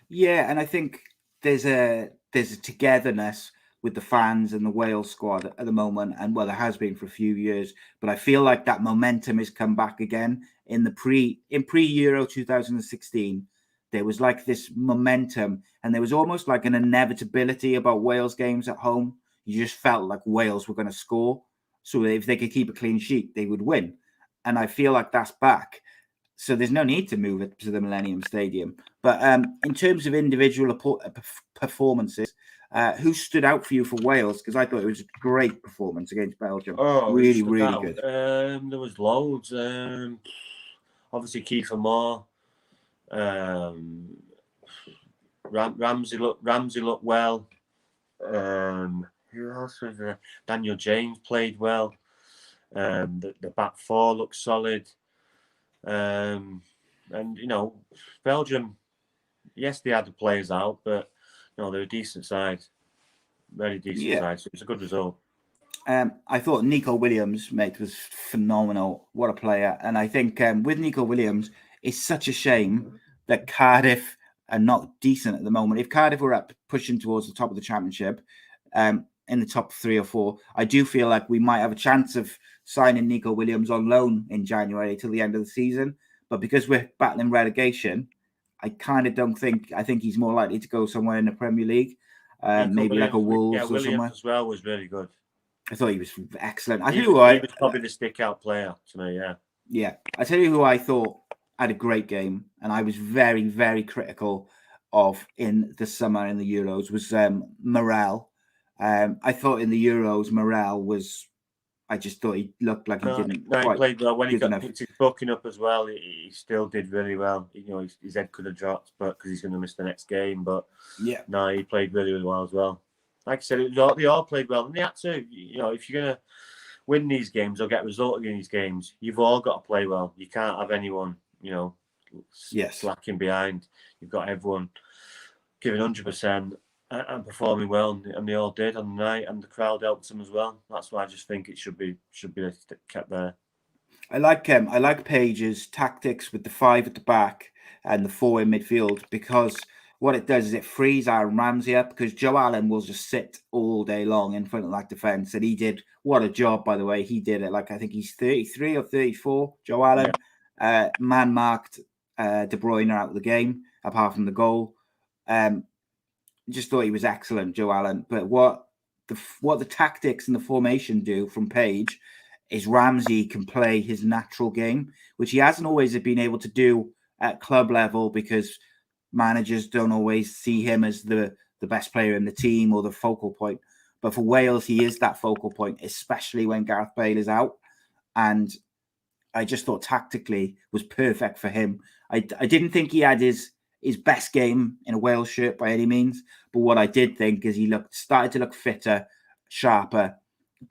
Yeah, and I think there's a togetherness with the fans and the Wales squad at the moment, and there has been for a few years. But I feel like that momentum has come back again in pre-Euro 2016. There was like this momentum, and there was almost like an inevitability about Wales games at home. You just felt like Wales were going to score. So if they could keep a clean sheet, they would win. And I feel like that's back. So there's no need to move it to the Millennium Stadium. But in terms of individual performances, who stood out for you for Wales? Because I thought it was a great performance against Belgium. Oh, really, really good. There was loads. Obviously, Kiefer Moore. Ramsey looked well. Who else was there? Daniel James played well. The back four looked solid. And Belgium, yes, they had the players out, but they're a decent side, very decent side. So it's a good result. I thought Nico Williams, mate, was phenomenal. What a player! And I think with Nico Williams, it's such a shame that Cardiff are not decent at the moment. If Cardiff were up pushing towards the top of the championship, in the top 3 or 4, I do feel like we might have a chance of signing Nico Williams on loan in January till the end of the season. But because we're battling relegation, I kind of don't think. I think he's more likely to go somewhere in the Premier League, maybe like a Wolves or somewhere. As well was really good. I thought he was excellent. He was probably the stick-out player to me. Yeah. I tell you who I thought had a great game, and I was very, very critical of in the summer in the Euros was Morel. I thought in the Euros, Morel was. I just thought he looked like he didn't. No, he played well. When he got his booking up as well, he still did really well. His head could have dropped, but because he's going to miss the next game. But he played really, really well as well. Like I said, they all played well, and they had to. If you're going to win these games or get a result in these games, you've all got to play well. You can't have anyone, slacking behind. You've got everyone giving 100%. And performing well, and they all did on the night, and the crowd helped them as well. That's why I just think it should be kept there. I like Page's tactics with the 5 at the back and the 4 in midfield, because what it does is it frees Aaron Ramsey up, because Joe Allen will just sit all day long in front of that defence, and he did what a job, by the way. He did it like I think he's 33 or 34. Joe Allen man marked De Bruyne out of the game apart from the goal. Just thought he was excellent, Joe Allen. But what the tactics and the formation do from Page is Ramsey can play his natural game, which he hasn't always been able to do at club level, because managers don't always see him as the the best player in the team or the focal point. But for Wales, he is that focal point, especially when Gareth Bale is out. And I just thought tactically was perfect for him. I didn't think he had his best game in a Wales shirt by any means. But what I did think is he started to look fitter, sharper,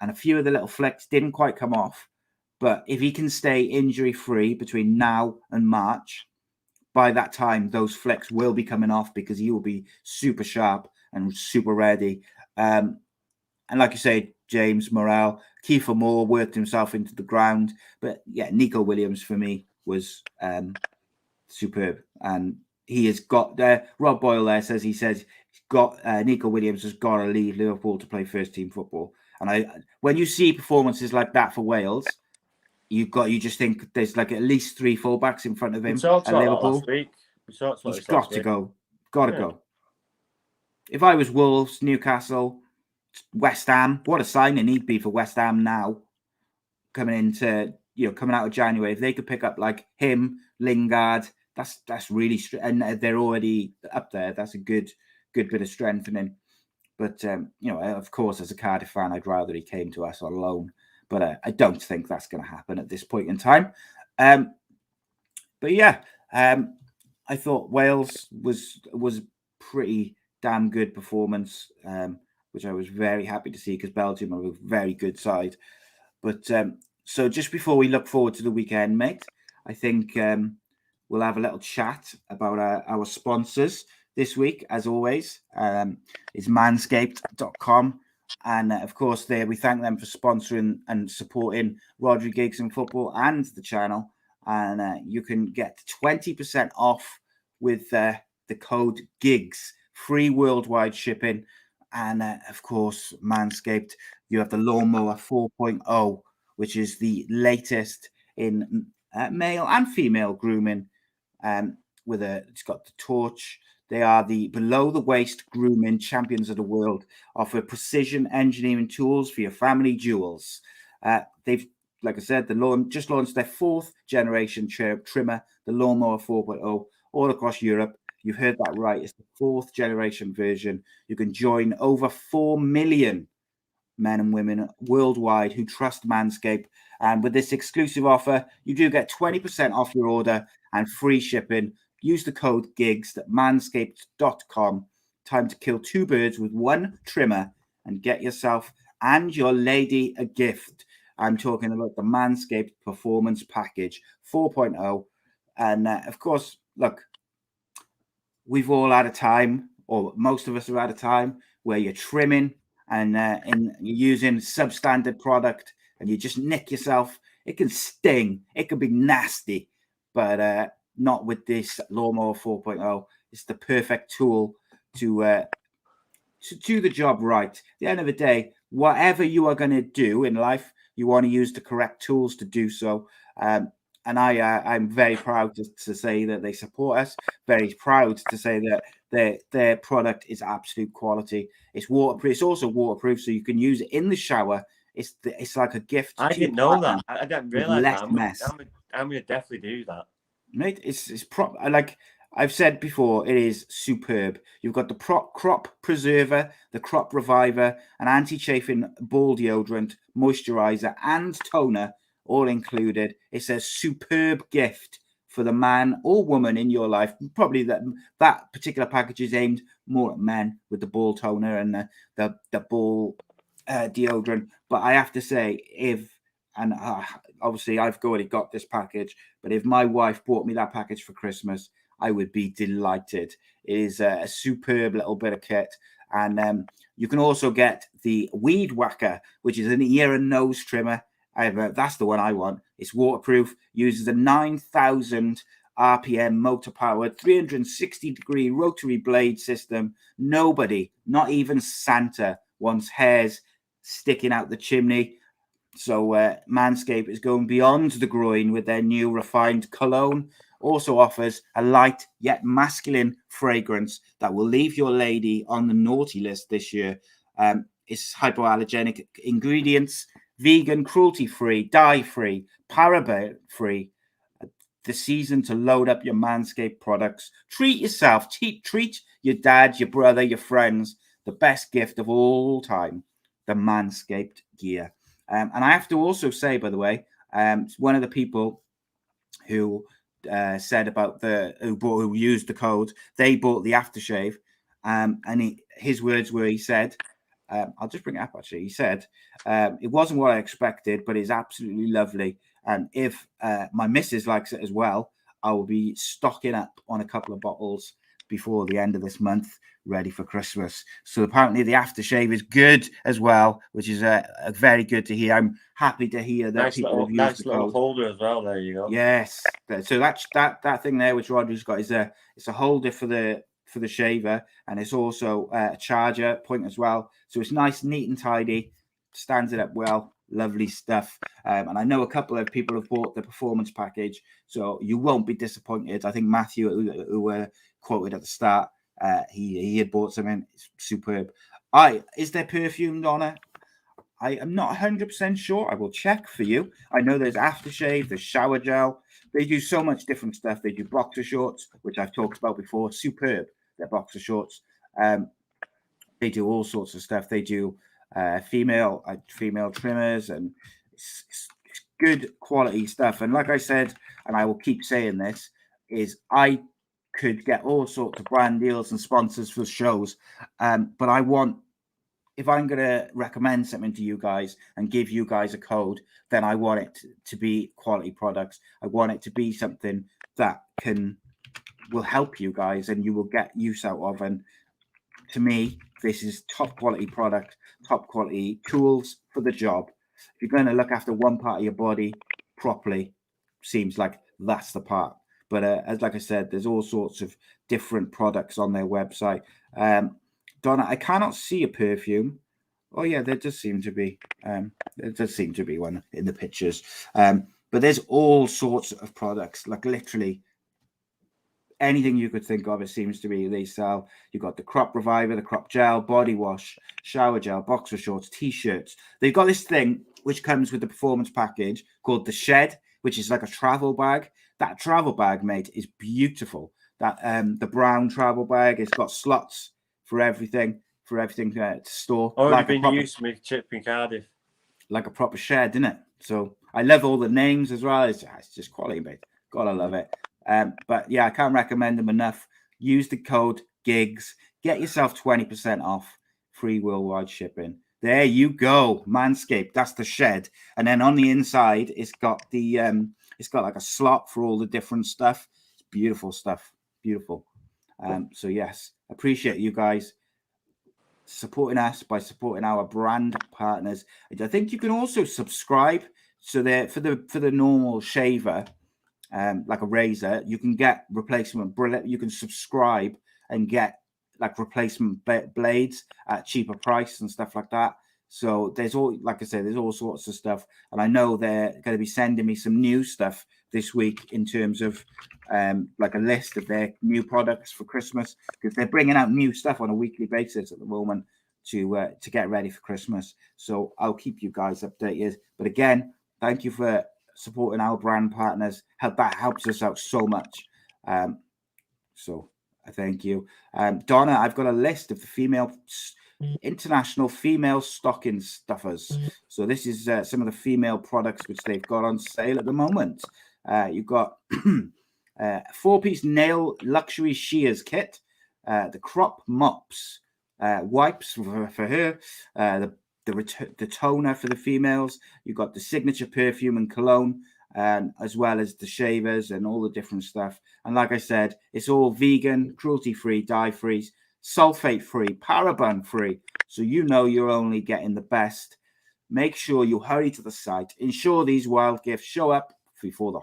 and a few of the little flicks didn't quite come off. But if he can stay injury-free between now and March, by that time, those flicks will be coming off because he will be super sharp and super ready. And like you say, James Morrell, Kiefer Moore worked himself into the ground. But yeah, Nico Williams for me was superb. And he has got there. Rob Boyle there says he's got Nico Williams has got to leave Liverpool to play first team football. And when you see performances like that for Wales, you just think there's like at least 3 fullbacks in front of him at Liverpool. Last week. He's got to go. Got to go. If I was Wolves, Newcastle, West Ham, what a signing he'd be for West Ham now, coming out of January. If they could pick up like him, Lingard, that's really and they're already up there. That's a good bit of strengthening. But of course, as a Cardiff fan, I'd rather he came to us on loan. But I don't think that's going to happen at this point in time. But yeah, I thought Wales was pretty damn good performance, which I was very happy to see because Belgium are a very good side. But so just before we look forward to the weekend, mate, I think we'll have a little chat about our sponsors this week, as always. It's manscaped.com. And of course, we thank them for sponsoring and supporting Rhodri Giggs in football and the channel. And you can get 20% off with the code GIGS, free worldwide shipping. And of course, Manscaped, you have the Lawnmower 4.0, which is the latest in male and female grooming. It's got the torch. They are the below-the-waist grooming champions of the world, offer precision engineering tools for your family jewels. They've, like I said, just launched their 4th generation trimmer, the Lawnmower 4.0, all across Europe. You've heard that right. It's the 4th generation version. You can join over 4 million men and women worldwide who trust Manscaped. And with this exclusive offer, you do get 20% off your order and free shipping. Use the code GIGS at manscaped.com. Time to kill 2 birds with 1 trimmer and get yourself and your lady a gift. I'm talking about the Manscaped Performance Package 4.0. And of course, look, we've all had a time, or most of us have had a time, where you're trimming and you're using substandard product and you just nick yourself. It can sting. It can be nasty. But not with this Lawnmower 4.0. It's the perfect tool to do the job right. At the end of the day, whatever you are going to do in life, you want to use the correct tools to do so. And I'm very proud to say that they support us. Very proud to say that their product is absolute quality. It's waterproof. It's also waterproof, so you can use it in the shower. It's like a gift. I didn't know that. I didn't realize that. I'm going to definitely do that. Mate, it's like I've said before, it is superb. You've got the crop preserver, the crop reviver, an anti-chafing ball deodorant, moisturizer, and toner, all included. It's a superb gift for the man or woman in your life. Probably that particular package is aimed more at men with the ball toner and the ball deodorant. But I have to say, obviously I've already got this package, but if my wife bought me that package for Christmas, I would be delighted. It is a superb little bit of kit. And you can also get the Weed Whacker, which is an ear and nose trimmer. That's the one I want. It's waterproof, uses a 9,000 RPM motor-powered 360-degree rotary blade system. Nobody, not even Santa, wants hairs sticking out the chimney. So Manscaped is going beyond the groin with their new refined cologne. Also offers a light yet masculine fragrance that will leave your lady on the naughty list this year. It's hypoallergenic ingredients, vegan, cruelty-free, dye-free, paraben-free. the season to load up your Manscaped products. Treat yourself. Treat your dad, your brother, your friends. The best gift of all time, the Manscaped gear. And I have to also say, by the way, one of the people who said about who used the code, they bought the aftershave, and his words were, he said, I'll just bring it up actually. He said, it wasn't what I expected, but it's absolutely lovely. And if my missus likes it as well, I will be stocking up on a couple of bottles before the end of this month, ready for Christmas. So apparently the aftershave is good as well, which is very good to hear. I'm happy to hear that nice little holder as well. There you go. Yes. So that thing there which Rhodri's got is it's a holder for the shaver, and it's also a charger point as well. So it's nice, neat and tidy, stands it up well. Lovely stuff. And I know a couple of people have bought the performance package, so you won't be disappointed. I think Matthew, who were quoted at the start, he had bought something. It's superb. Is there perfume, Donna? I am not 100% sure. I will check for you. I know there's aftershave, there's shower gel. They do so much different stuff. They do boxer shorts, which I've talked about before. Superb, their boxer shorts. They do all sorts of stuff. They do female trimmers, and it's good quality stuff. And like I said, and I will keep saying this, is I could get all sorts of brand deals and sponsors for shows, but I want, if I'm going to recommend something to you guys and give you guys a code, then I want it to be quality products. I want it to be something that will help you guys and you will get use out of. And to me, this is top quality product, top quality tools for the job. If you're going to look after one part of your body properly, seems like that's the part. But as like I said, there's all sorts of different products on their website. Donna, I cannot see a perfume. Oh yeah, there does seem to be. There does seem to be one in the pictures. But there's all sorts of products, like literally anything you could think of, it seems to be they sell. You've got the crop reviver, the crop gel, body wash, shower gel, boxer shorts, t-shirts. They've got this thing which comes with the performance package called the Shed, which is like a travel bag. That travel bag, mate, is beautiful. That the brown travel bag, it's got slots for everything to store. Already been used to me chip in Cardiff. Like a proper shed, isn't it? So I love all the names as well. It's just quality, mate. Gotta love it. But yeah, I can't recommend them enough. Use the code GIGS. Get yourself 20% off. Free worldwide shipping. There you go. Manscaped. That's the Shed. And then on the inside, it's got the it's got like a slot for all the different stuff. It's beautiful stuff. Beautiful. So yes, appreciate you guys supporting us by supporting our brand partners. I think you can also subscribe. So there for the normal shaver, like a razor, you can get replacement. You can subscribe and get like replacement blades at cheaper price and stuff like that. So there's all, like I said, there's all sorts of stuff. And I know they're going to be sending me some new stuff this week in terms of like a list of their new products for Christmas, because they're bringing out new stuff on a weekly basis at the moment to get ready for Christmas. So I'll keep you guys updated. But again, thank you for supporting our brand partners. That helps us out so much. So I thank you. Donna, I've got a list of the international female stocking stuffers. So this is some of the female products which they've got on sale at the moment. You've got 4-piece nail luxury shears kit, the crop mops, wipes for her, the toner for the females. You've got the signature perfume and cologne, as well as the shavers and all the different stuff. And like I said, it's all vegan, cruelty-free, dye-free, sulfate-free, paraben-free. So you know you're only getting the best. Make sure you hurry to the site. Ensure these wild gifts show up before the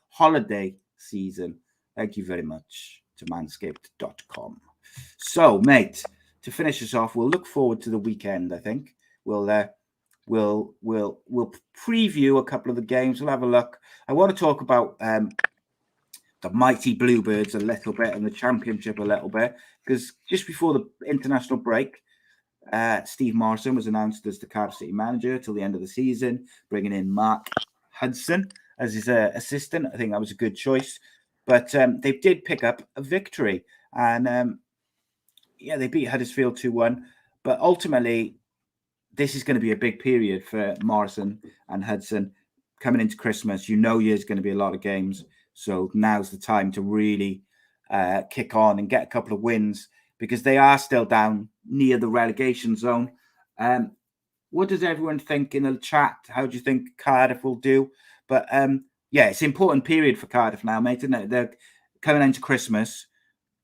holiday season. Thank you very much to manscaped.com. So, mate, to finish us off, we'll look forward to the weekend, I think. We'll preview a couple of the games. We'll have a look. I want to talk about the mighty Bluebirds a little bit and the Championship a little bit, because just before the international break, Steve Morrison was announced as the Cardiff City manager till the end of the season, bringing in Mark Hudson as his assistant. I think that was a good choice. But they did pick up a victory. And, they beat Huddersfield 2-1. But ultimately, this is going to be a big period for Morrison and Hudson. Coming into Christmas, there's going to be a lot of games. So now's the time to really kick on and get a couple of wins, because they are still down near the relegation zone. What does everyone think in the chat? How do you think Cardiff will do? But it's an important period for Cardiff now, mate, isn't it? They're coming into Christmas.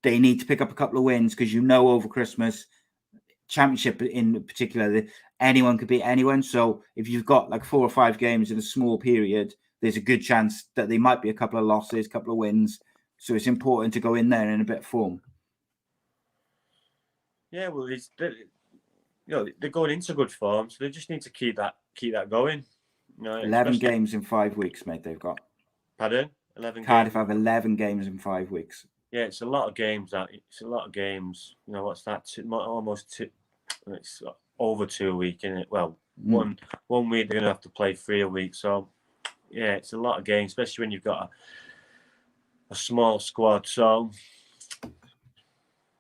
They need to pick up a couple of wins, because over Christmas, Championship in particular, anyone could beat anyone. So if you've got like 4 or 5 games in a small period, there's a good chance that there might be a couple of losses, a couple of wins. So it's important to go in there in a bit of form. Yeah, well, they're going into good form, so they just need to keep that going. 11 games in 5 weeks, mate. They've got. Pardon? 11. Cardiff have 11 games in 5 weeks. Yeah, it's a lot of games. It's a lot of games. What's that? It's over 2 a week, isn't it? Well, one week they're going to have to play 3 a week. So, yeah, it's a lot of games, especially when you've got a small squad. So,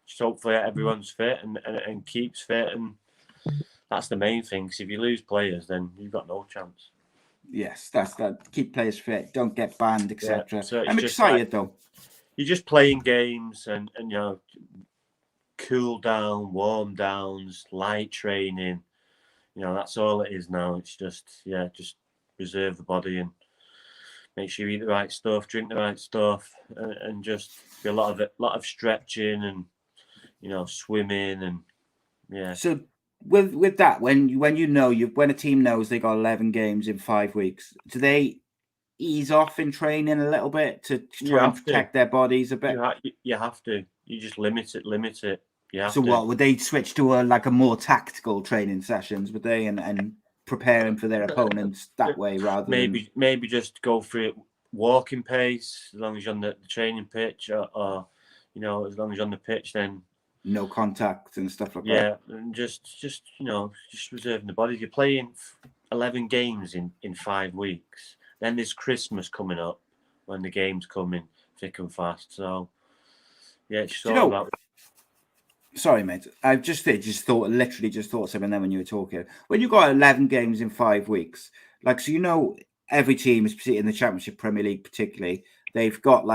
just hopefully everyone's fit and keeps fit, and that's the main thing. Because if you lose players, then you've got no chance. Yes, that's that. Keep players fit. Don't get banned, etc. Yeah, so I'm excited though. You're just playing games and cool down, warm downs, light training. That's all it is now. It's just reserve the body and make sure you eat the right stuff, drink the right stuff, and just be a lot of stretching and swimming and yeah. So with that, when a team knows they got 11 games in 5 weeks, do they ease off in training a little bit to try and protect their bodies a bit? You have to. You just limit it. So what would they switch to a more tactical training sessions? Would they and preparing for their opponents that way rather than maybe just go through it walking pace as long as you're on the training pitch or as long as you're on the pitch, then no contact and stuff like that. Yeah, and just reserving the body. You're playing 11 games in 5 weeks. Then there's Christmas coming up when the games come in thick and fast. So yeah, it's all about. Sorry, mate. I literally just thought something then when you were talking. When you got 11 games in 5 weeks, every team is in the Championship, Premier League particularly. They've got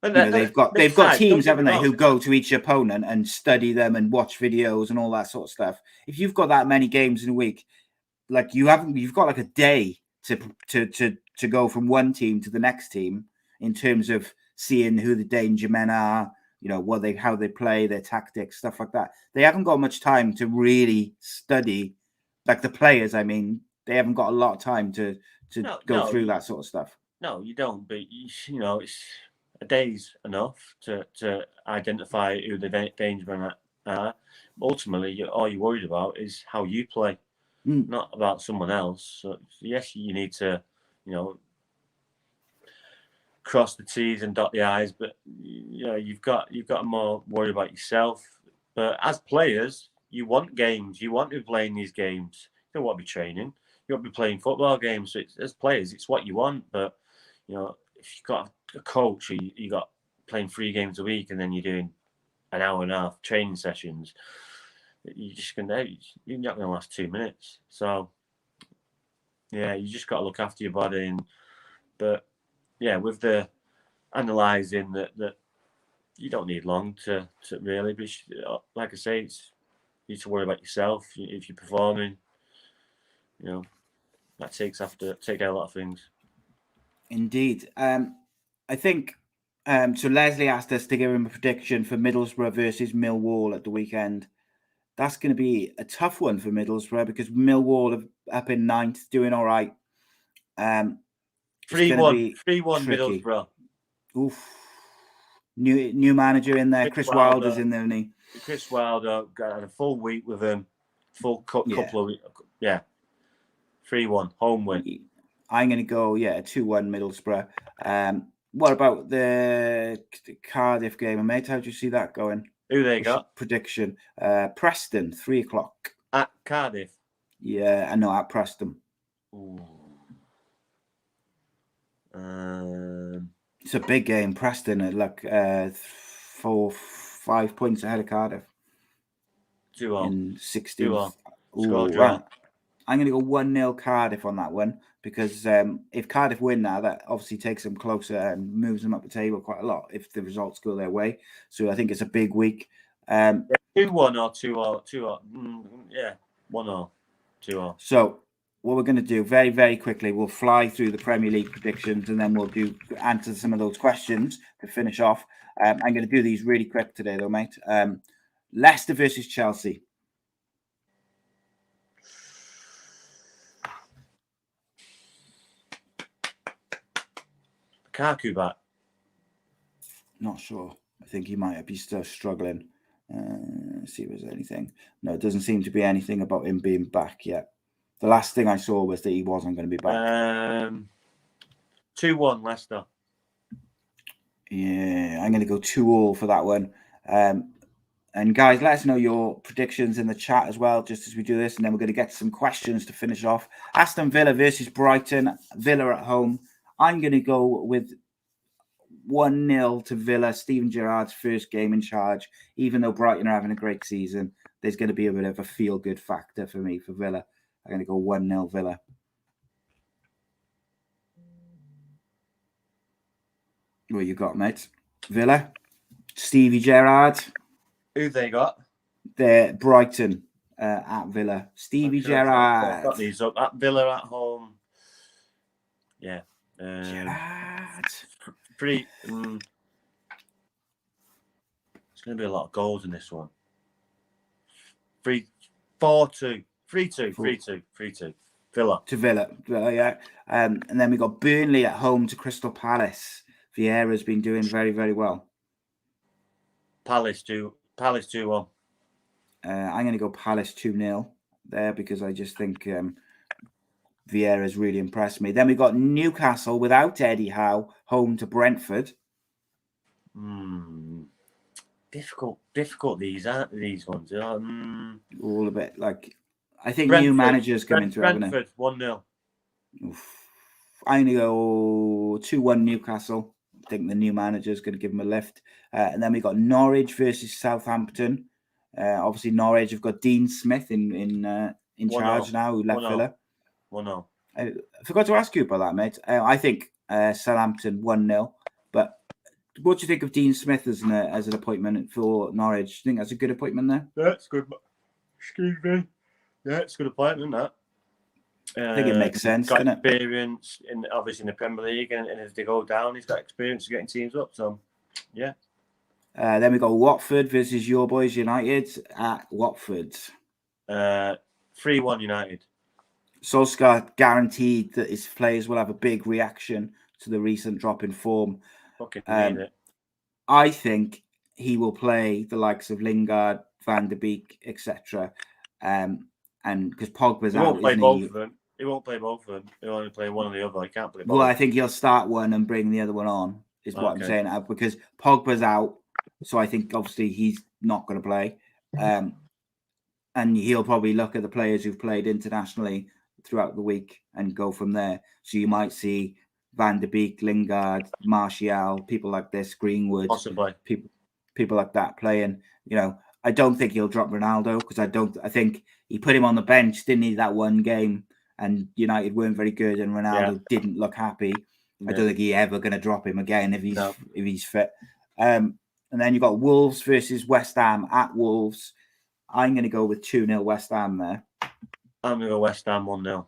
they've got teams, haven't they, who go to each opponent and study them and watch videos and all that sort of stuff. If you've got that many games in a week, you've got a day to go from one team to the next team in terms of seeing who the danger men are, how they play, their tactics, stuff like that. They haven't got much time to really study, the players. I mean, they haven't got a lot of time to go through that sort of stuff. No, you don't. But it's a day's enough to identify who the danger men are. Ultimately, all you're worried about is how you play. Not about someone else. So yes, you need to, cross the T's and dot the I's, but you've got to more worry about yourself. But as players, you want games. You want to be playing these games. You don't want to be training. You want to be playing football games. So as players, it's what you want. But if you've got a coach, you got playing 3 games a week, and then you're doing an hour and a half training sessions. You're not going to last 2 minutes. So, yeah, you just got to look after your body. But, yeah, with the analysing that you don't need long to really. But like I say, you need to worry about yourself. If you're performing, that take out a lot of things. Indeed. I think, so Leslie asked us to give him a prediction for Middlesbrough versus Millwall at the weekend. That's going to be a tough one for Middlesbrough because Millwall are up in 9th, doing all right. 3-1 Middlesbrough. Oof. New manager in there. Chris Wilder's in there, isn't he? Chris Wilder got a full week with him. Couple of weeks. Yeah. 3-1, home win. I'm going to go, 2-1 Middlesbrough. What about the Cardiff game, mate? How do you see that going? Who they got? Prediction. Preston, 3:00. At Cardiff? Yeah, I know, at Preston. Ooh. It's a big game. Preston at like 4-5 points ahead of Cardiff. 2-0. In 16th. Score draw. I'm going to go 1-0 Cardiff on that one because if Cardiff win now, that obviously takes them closer and moves them up the table quite a lot if the results go their way. So I think it's a big week. 2-1 or 2-0. 2-0. Yeah, 1-0. 2-0. So what we're going to do very, very quickly, we'll fly through the Premier League predictions and then we'll answer some of those questions to finish off. I'm going to do these really quick today, though, mate. Leicester versus Chelsea. Lukaku back. Not sure. I think he might be still struggling. See if there's anything. No, it doesn't seem to be anything about him being back yet. The last thing I saw was that he wasn't going to be back. 2-1 Leicester. Yeah, I'm going to go 2-2 for that one. And guys, let us know your predictions in the chat as well, just as we do this. And then we're going to get some questions to finish off. Aston Villa versus Brighton. Villa at home. I'm going to go with 1-0 to Villa. Steven Gerrard's first game in charge. Even though Brighton are having a great season, there's going to be a bit of a feel-good factor for me for Villa. I'm going to go 1-0 Villa. What you got, mate? Villa? Stevie Gerrard? Who they got? They're Brighton at Villa. Stevie Gerrard. Got these up. At Villa at home. Yeah. Gerrard. Pretty. There's going to be a lot of goals in this one. 4-2. 3-2. Villa. To Villa, yeah. And then we got Burnley at home to Crystal Palace. Vieira's been doing very, very well. Palace 2-1. I'm going to go Palace 2-0 there because I just think Vieira's really impressed me. Then we got Newcastle without Eddie Howe home to Brentford. Difficult these aren't these ones. All a bit like I think Brentford, new managers come into it. Brentford 1-0. I'm going to go 2-1 Newcastle. I think the new manager is going to give them a lift. And then we got Norwich versus Southampton. Obviously, Norwich have got Dean Smith in charge now, who left Villa. 1-0. I forgot to ask you about that, mate. I think Southampton 1-0. But what do you think of Dean Smith as an appointment for Norwich? Do you think that's a good appointment there? Yeah, it's good. Excuse me. Yeah, it's a good appointment, that. I think it makes sense, got doesn't it? Experience obviously in the Premier League, and if they go down, he's got experience of getting teams up. So, yeah. Then we got Watford versus your boys United at Watford. 3-1 United. Solskjr guaranteed that his players will have a big reaction to the recent drop in form. Fucking need it. I think he will play the likes of Lingard, Van der Beek, etc. And because Pogba's he out, won't play both of them. He won't play both of them. He'll only play one or the other. He can't play both. Well, I think he'll start one and bring the other one on, is what I'm saying. Because Pogba's out, so I think obviously he's not going to play. And he'll probably look at the players who've played internationally throughout the week and go from there. So you might see Van der Beek, Lingard, Martial, people like this, Greenwood, possibly people like that playing. You know, I don't think he'll drop Ronaldo because I think he put him on the bench, didn't he, that one game, and United weren't very good, and Ronaldo didn't look happy. Yeah. I don't think he's ever going to drop him again if he's fit. And then you've got Wolves versus West Ham at Wolves. I'm going to go with 2-0 West Ham there. I'm going to go West Ham 1-0.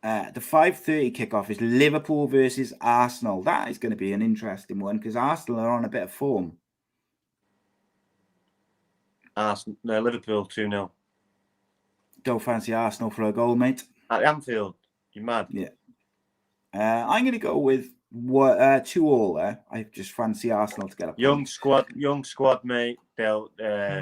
The 5:30 kickoff is Liverpool versus Arsenal. That is going to be an interesting one because Arsenal are on a bit of form. Liverpool 2-0. Don't fancy Arsenal for a goal, mate? At Anfield, you mad? Yeah. I'm going to go with 2-2 there. I just fancy Arsenal to get a point. Young squad, mate. You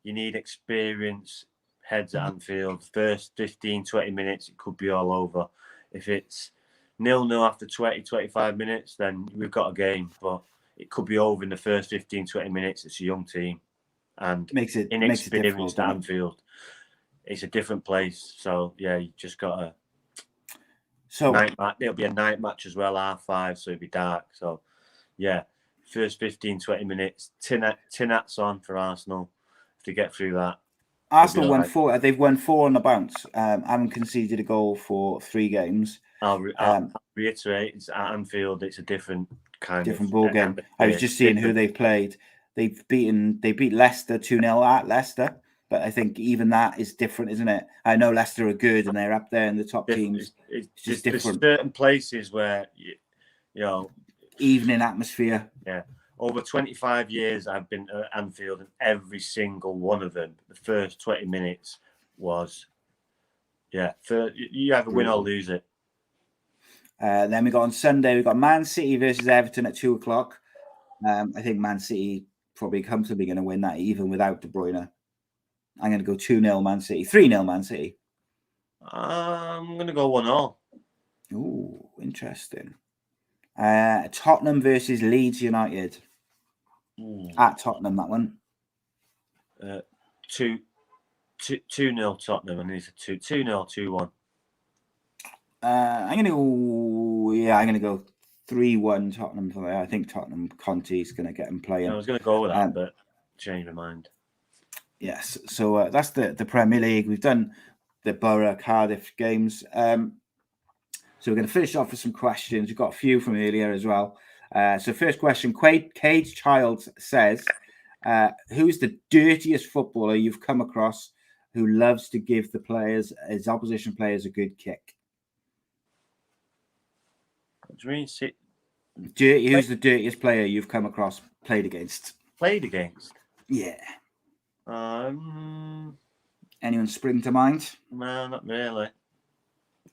need experience. Heads at Anfield. First 15, 20 minutes, it could be all over. If it's 0-0 after 20, 25 minutes, then we've got a game. But it could be over in the first 15, 20 minutes. It's a young team. And inexperienced at Anfield. It's a different place. So, yeah, you just got to... So it'll be a night match as well, 5:30, so it'll be dark. So, yeah, first 15, 20 minutes, tin hats on for Arsenal. If they get through that. Arsenal won 4. They've won 4 on the bounce. Haven't conceded a goal for 3 games. I'll reiterate, it's at Anfield. It's a different ball game. I was just seeing who they've played. They beat Leicester 2-0 at Leicester, but I think even that is different, isn't it? I know Leicester are good and they're up there in the top teams. It's just different. There's certain places where you know, evening atmosphere. Yeah. Over 25 years, I've been at Anfield, and every single one of them, the first 20 minutes was, you either win or lose it. Then we got on Sunday, we got Man City versus Everton at 2:00. I think Man City probably comfortably going to win that even without De Bruyne. I'm going to go 2-0 Man City, 3-0 Man City. I'm going to go 1-1. Ooh, interesting. Tottenham versus Leeds United. At Tottenham, that one. 2-0 Tottenham, and it's a 2-0, 2-1. I'm going to go 3-1 Tottenham for that. I think Tottenham Conte's going to get them playing. I was going to go with that, but changed my mind. Yes, so that's the Premier League. We've done the Borough Cardiff games. So we're going to finish off with some questions. We've got a few from earlier as well. So first question, Cage Childs says, who's the dirtiest footballer you've come across who loves to give his opposition players a good kick? What do you mean? Who's the dirtiest player you've come across, played against? Played against? Yeah. Anyone spring to mind? No, not really.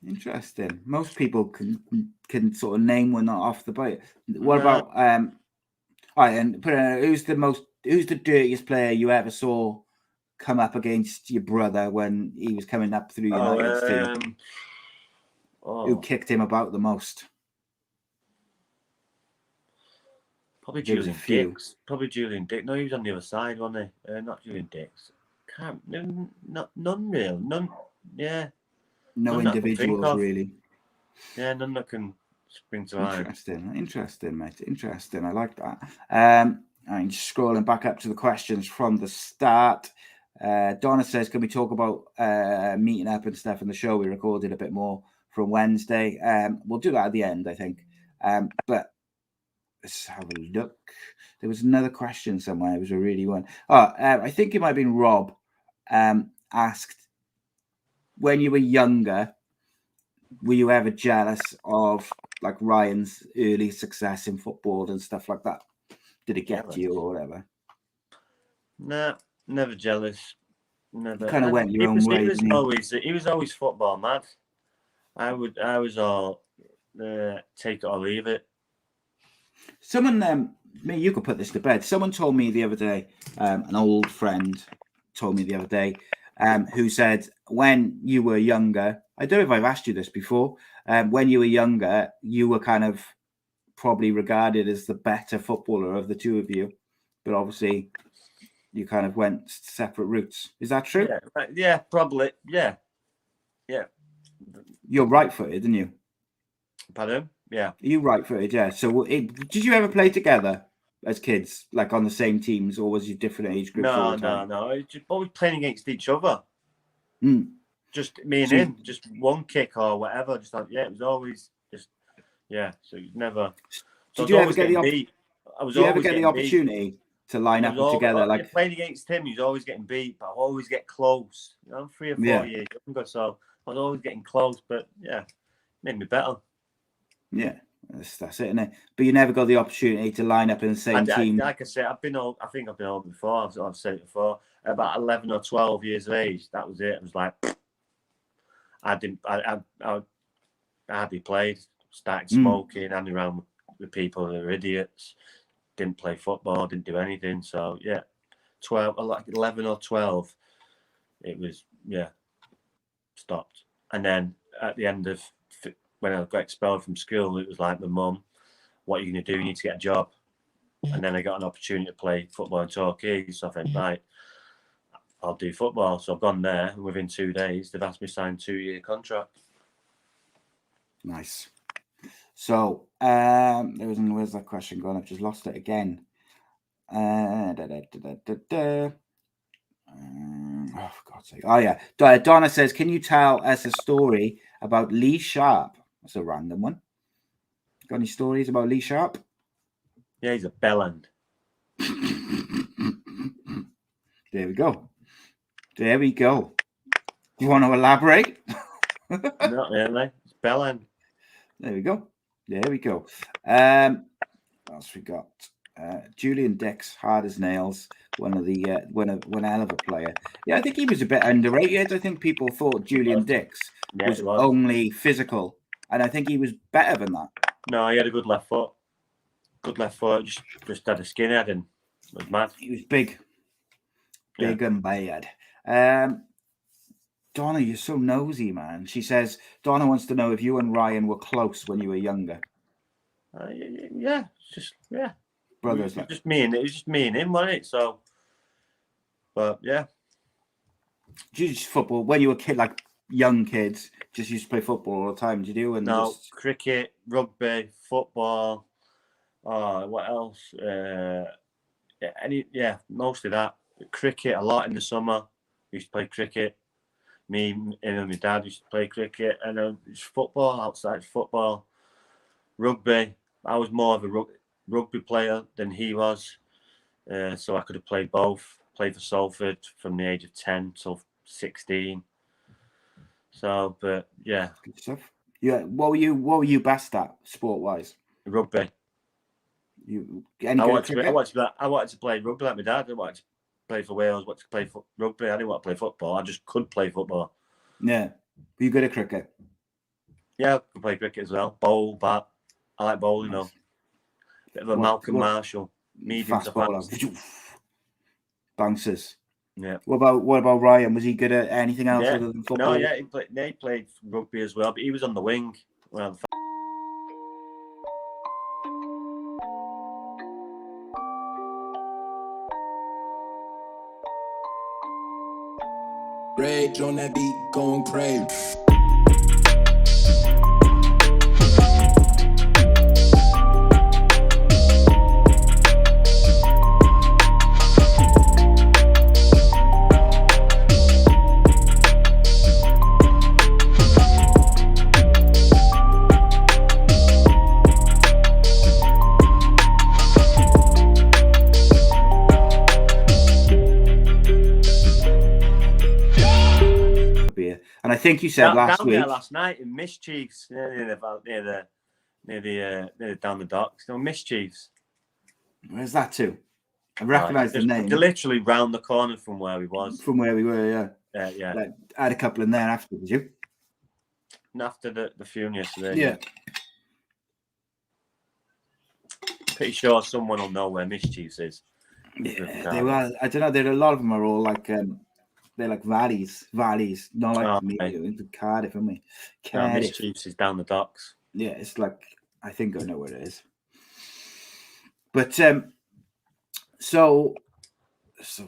Interesting. Most people can sort of name one off the bat. What about all right, and who's the dirtiest player you ever saw come up against your brother when he was coming up through United team? Who kicked him about the most? Probably Julian Dix. Probably Julian Dix. No, he was on the other side, wasn't he? Not Julian Dix. None real. None. Yeah. No individuals, really. Yeah, none that can spring to mind. Interesting, mate. Interesting. I like that. I'm just scrolling back up to the questions from the start. Donna says, can we talk about meeting up and stuff in the show? We recorded a bit more from Wednesday. We'll do that at the end, I think. But let's have a look. There was another question somewhere. It was a really one. I think it might have been Rob asked, when you were younger, were you ever jealous of like Ryan's early success in football and stuff like that? Did it get to you or whatever? No, never jealous. Never. Kind of went your own way. He was always football mad. I was all take it or leave it. Someone, you could put this to bed. Someone told me the other day, an old friend told me the other day, who said, when you were younger, I don't know if I've asked you this before, when you were younger, you were kind of probably regarded as the better footballer of the two of you, but obviously you kind of went separate routes. Is that true? Yeah, probably. Yeah. You're right-footed, didn't you? Pardon? Yeah. You right-footed, yeah. So did you ever play together as kids, like on the same teams, or was you different age groups? No. It's just always playing against each other. Just me and him, just one kick or whatever. Just like, it was always just, So you never. Did you ever get the opportunity to line up together? Like playing against him, he was always getting beat, but I always get close. I'm 3 or 4 years younger, so I was always getting close. But made me better. Yeah. That's it, isn't it? But you never got the opportunity to line up in the same team. Like I said, I think I've been old before. I've said it before. About 11 or 12 years of age, that was it. I was like, I hardly played. Started smoking, hanging around with people who are idiots. Didn't play football. Didn't do anything. So 11 or 12, it was stopped. And then at the end of when I got expelled from school, it was like, my mum, what are you going to do? You need to get a job. And then I got an opportunity to play football in Torquay. So I think, right, I'll do football. So I've gone there, and within 2 days, they've asked me to sign a 2-year contract. Nice. So, where's that question gone? I've just lost it again. Oh, for God's sake. Oh, yeah. Donna says, can you tell us a story about Lee Sharp? That's a random one. Got any stories about Lee Sharp? Yeah, he's a bellend. There we go. There we go. Do you want to elaborate? Not really. It's bellend. There we go. There we go. What else we got? Julian Dix, hard as nails. One hell of a player. Yeah, I think he was a bit underrated. I think people thought Julian Dix was only physical, and I think he was better than that. No, he had a good left foot. Good left foot. Just had a skinhead and was mad. He was big and bad. Donna, you're so nosy, man. She says Donna wants to know if you and Ryan were close when you were younger. Yeah, brothers. It was just me and him, wasn't it? So, but yeah. Just football when you were a kid, like young kids, just used to play football all the time. Did you do? And no, cricket, rugby, football. What else? Most of that. Cricket a lot in the summer. We used to play cricket. Me and my dad used to play cricket, and football outside football, rugby. I was more of a rugby player than he was, so I could have played both. Played for Salford from the age of 10 till 16. So, but yeah, good stuff. Yeah, what were you best at sport wise? Rugby. I wanted to play rugby like my dad. I wanted to play for Wales. I wanted to play rugby. I didn't want to play football. I just could play football. Yeah. Were you good at cricket? Yeah, I could play cricket as well. Bowl, bat. I like bowling though. Bit of a Malcolm Marshall. Medium to fast. Bouncers. Yeah. What about Ryan? Was he good at anything else other than football? No, yeah, he played rugby as well, but he was on the wing. Well, Rage on that beat, going crazy. And I think you said last week. Last night in Mischiefs near the down the docks. No, Mischiefs. Where's that to? I recognise the name. They're literally round the corner from where we was. From where we were, yeah. Yeah. Like, I had a couple in there after, did you? And after the funeral yesterday. Yeah. Pretty sure someone will know where Mischiefs is. Yeah, they were. I don't know. There a lot of them are all like they're like valleys, not like me into Cardiff, aren't we? Cardiff. Mischiefs is down the docks. Yeah, it's like I think I know where it is. But so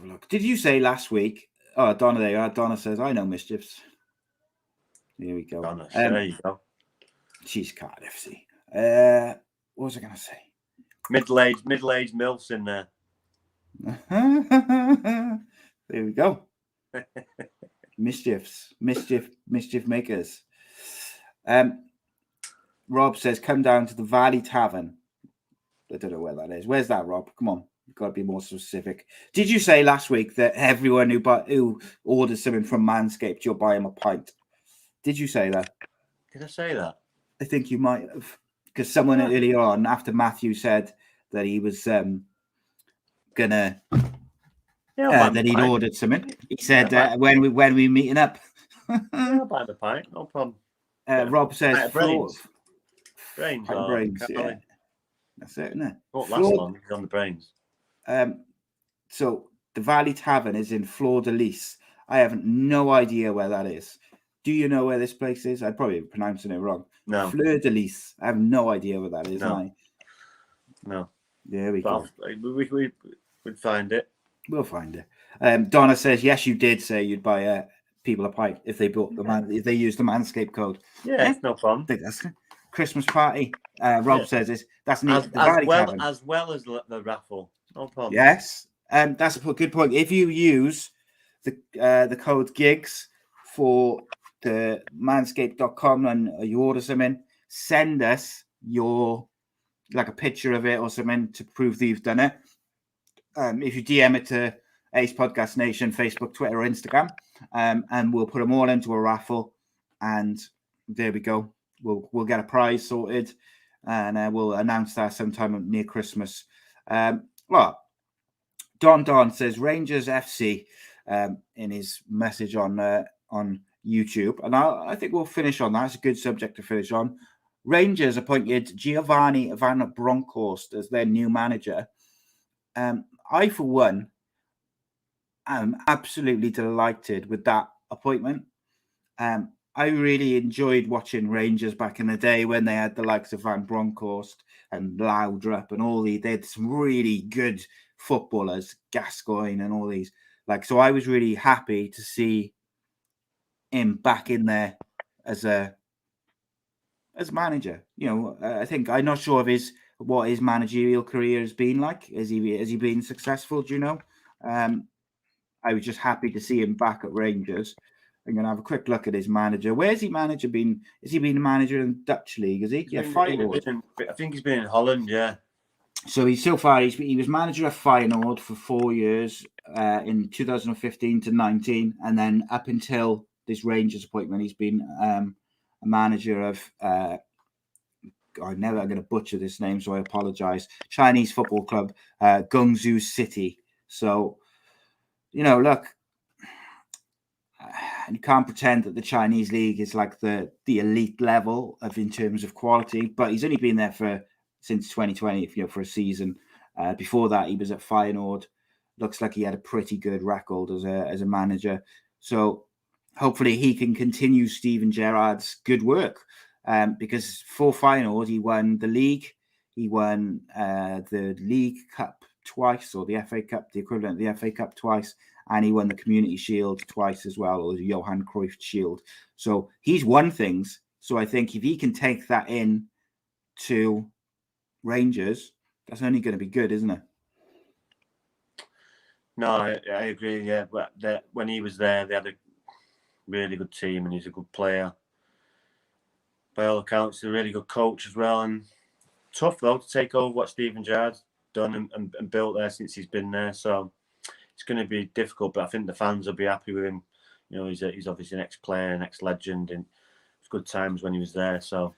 look. Did you say last week? Oh, Donna, there you are. Donna says, "I know Mischiefs." Here we go. Donna, there you go. She's Cardiff. See, what was I going to say? Middle-aged milfs in there. There we go. Mischief makers. Rob says, come down to the Valley Tavern. I don't know where that is. Where's that, Rob? Come on. You've got to be more specific. Did you say last week that everyone who orders something from Manscaped, you'll buy them a pint? Did you say that? Did I say that? I think you might have. Because someone earlier on, after Matthew said that he was gonna... that he'd ordered something. He said, when we meeting up. I'll buy the pint, no problem. Rob says, brains, yeah. That's it, isn't it? Won't last long on the brains. So the Valley Tavern is in Fleur de Lis. I have no idea where that is. Do you know where this place is? I'm probably pronouncing it wrong. No. Fleur de Lis. I have no idea where that is. No. There we go. We'd find it. We'll find it. Donna says, yes, you did say you'd buy people a pint if they bought if they used the Manscaped code. Yeah, it's no problem. I think Christmas party. Rob says that's neat. As well as the raffle. No problem. Yes, that's a good point. If you use the code GIGS for the manscaped.com and you order something, send us your a picture of it or something to prove that you've done it. If you DM it to Ace Podcast Nation, Facebook, Twitter, or Instagram, and we'll put them all into a raffle, and there we go. We'll get a prize sorted, and we'll announce that sometime near Christmas. Well, Don says Rangers FC in his message on YouTube, and I think we'll finish on that. It's a good subject to finish on. Rangers appointed Giovanni van Bronckhorst as their new manager. I, for one, am absolutely delighted with that appointment. I really enjoyed watching Rangers back in the day when they had the likes of Van Bronckhorst and Laudrup and they had some really good footballers, Gascoigne and all these. So I was really happy to see him back in there as manager. I think I'm not sure of what his managerial career has been like. Has he been successful? Do you know? I was just happy to see him back at Rangers. I'm going to have a quick look at his manager. Where's he manager been? Has he been a manager in the Dutch league? Is he? Feyenoord. I think he's been in Holland. Yeah. So he was manager of Feyenoord for 4 years in 2015 to 19, and then up until this Rangers appointment, he's been a manager of. I'm going to butcher this name, so I apologize. Chinese football club, Guangzhou City. So, look, you can't pretend that the Chinese league is like the elite level in terms of quality, but he's only been there since 2020, for a season. Before that, he was at Feyenoord. Looks like he had a pretty good record as a manager. So hopefully he can continue Steven Gerrard's good work. Because for Feyenoord, he won the league, he won the League Cup twice, or the FA Cup, the equivalent of the FA Cup twice, and he won the Community Shield twice as well, or the Johan Cruyff Shield. So he's won things. So I think if he can take that in to Rangers, that's only going to be good, isn't it? No, I agree. Yeah, but when he was there, they had a really good team, and he's a good player. By all accounts, he's a really good coach as well, and tough though to take over what Steven Gerrard's done and built there since he's been there. So it's going to be difficult, but I think the fans will be happy with him. He's obviously an ex-player, an ex-legend, and it's good times when he was there. So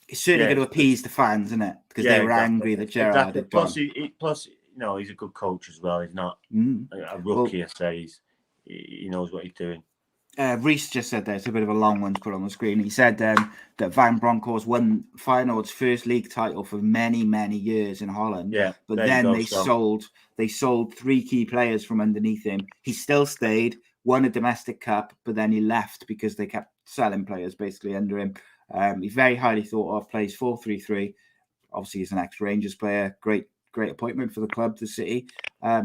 it's certainly going to appease the fans, isn't it? Because they were angry that Gerrard had gone. Plus, he's a good coach as well. He's not a rookie. I say he knows what he's doing. Reese just said there, it's a bit of a long one to put on the screen. He said that Van Bronckhorst won Feyenoord's first league title for many, many years in Holland. Yeah, but then they sold 3 key players from underneath him. He still stayed, won a domestic cup, but then he left because they kept selling players basically under him. He's very highly thought of, plays 4-3-3. Obviously, he's an ex-Rangers player. Great appointment for the club, the City.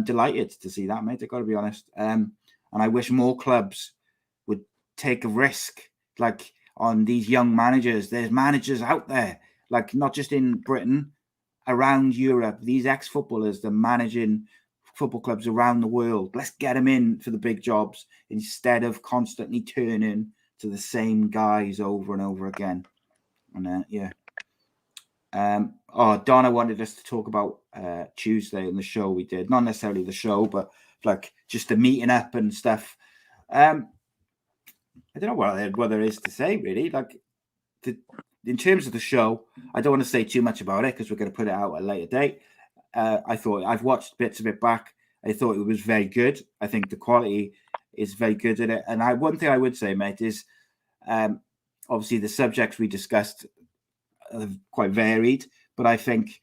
Delighted to see that, mate. I've got to be honest. And I wish more clubs would take a risk on these young managers. There's managers out there, not just in Britain, around Europe. These ex-footballers, they're managing football clubs around the world. Let's get them in for the big jobs instead of constantly turning to the same guys over and over again. And Donna wanted us to talk about Tuesday in the show we did. Not necessarily the show, but just the meeting up and stuff. I don't know what there is to say, really. In terms of the show, I don't want to say too much about it because we're going to put it out at a later date. I've watched bits of it back. I thought it was very good. I think the quality is very good in it. And one thing I would say, mate, is obviously the subjects we discussed are quite varied, but I think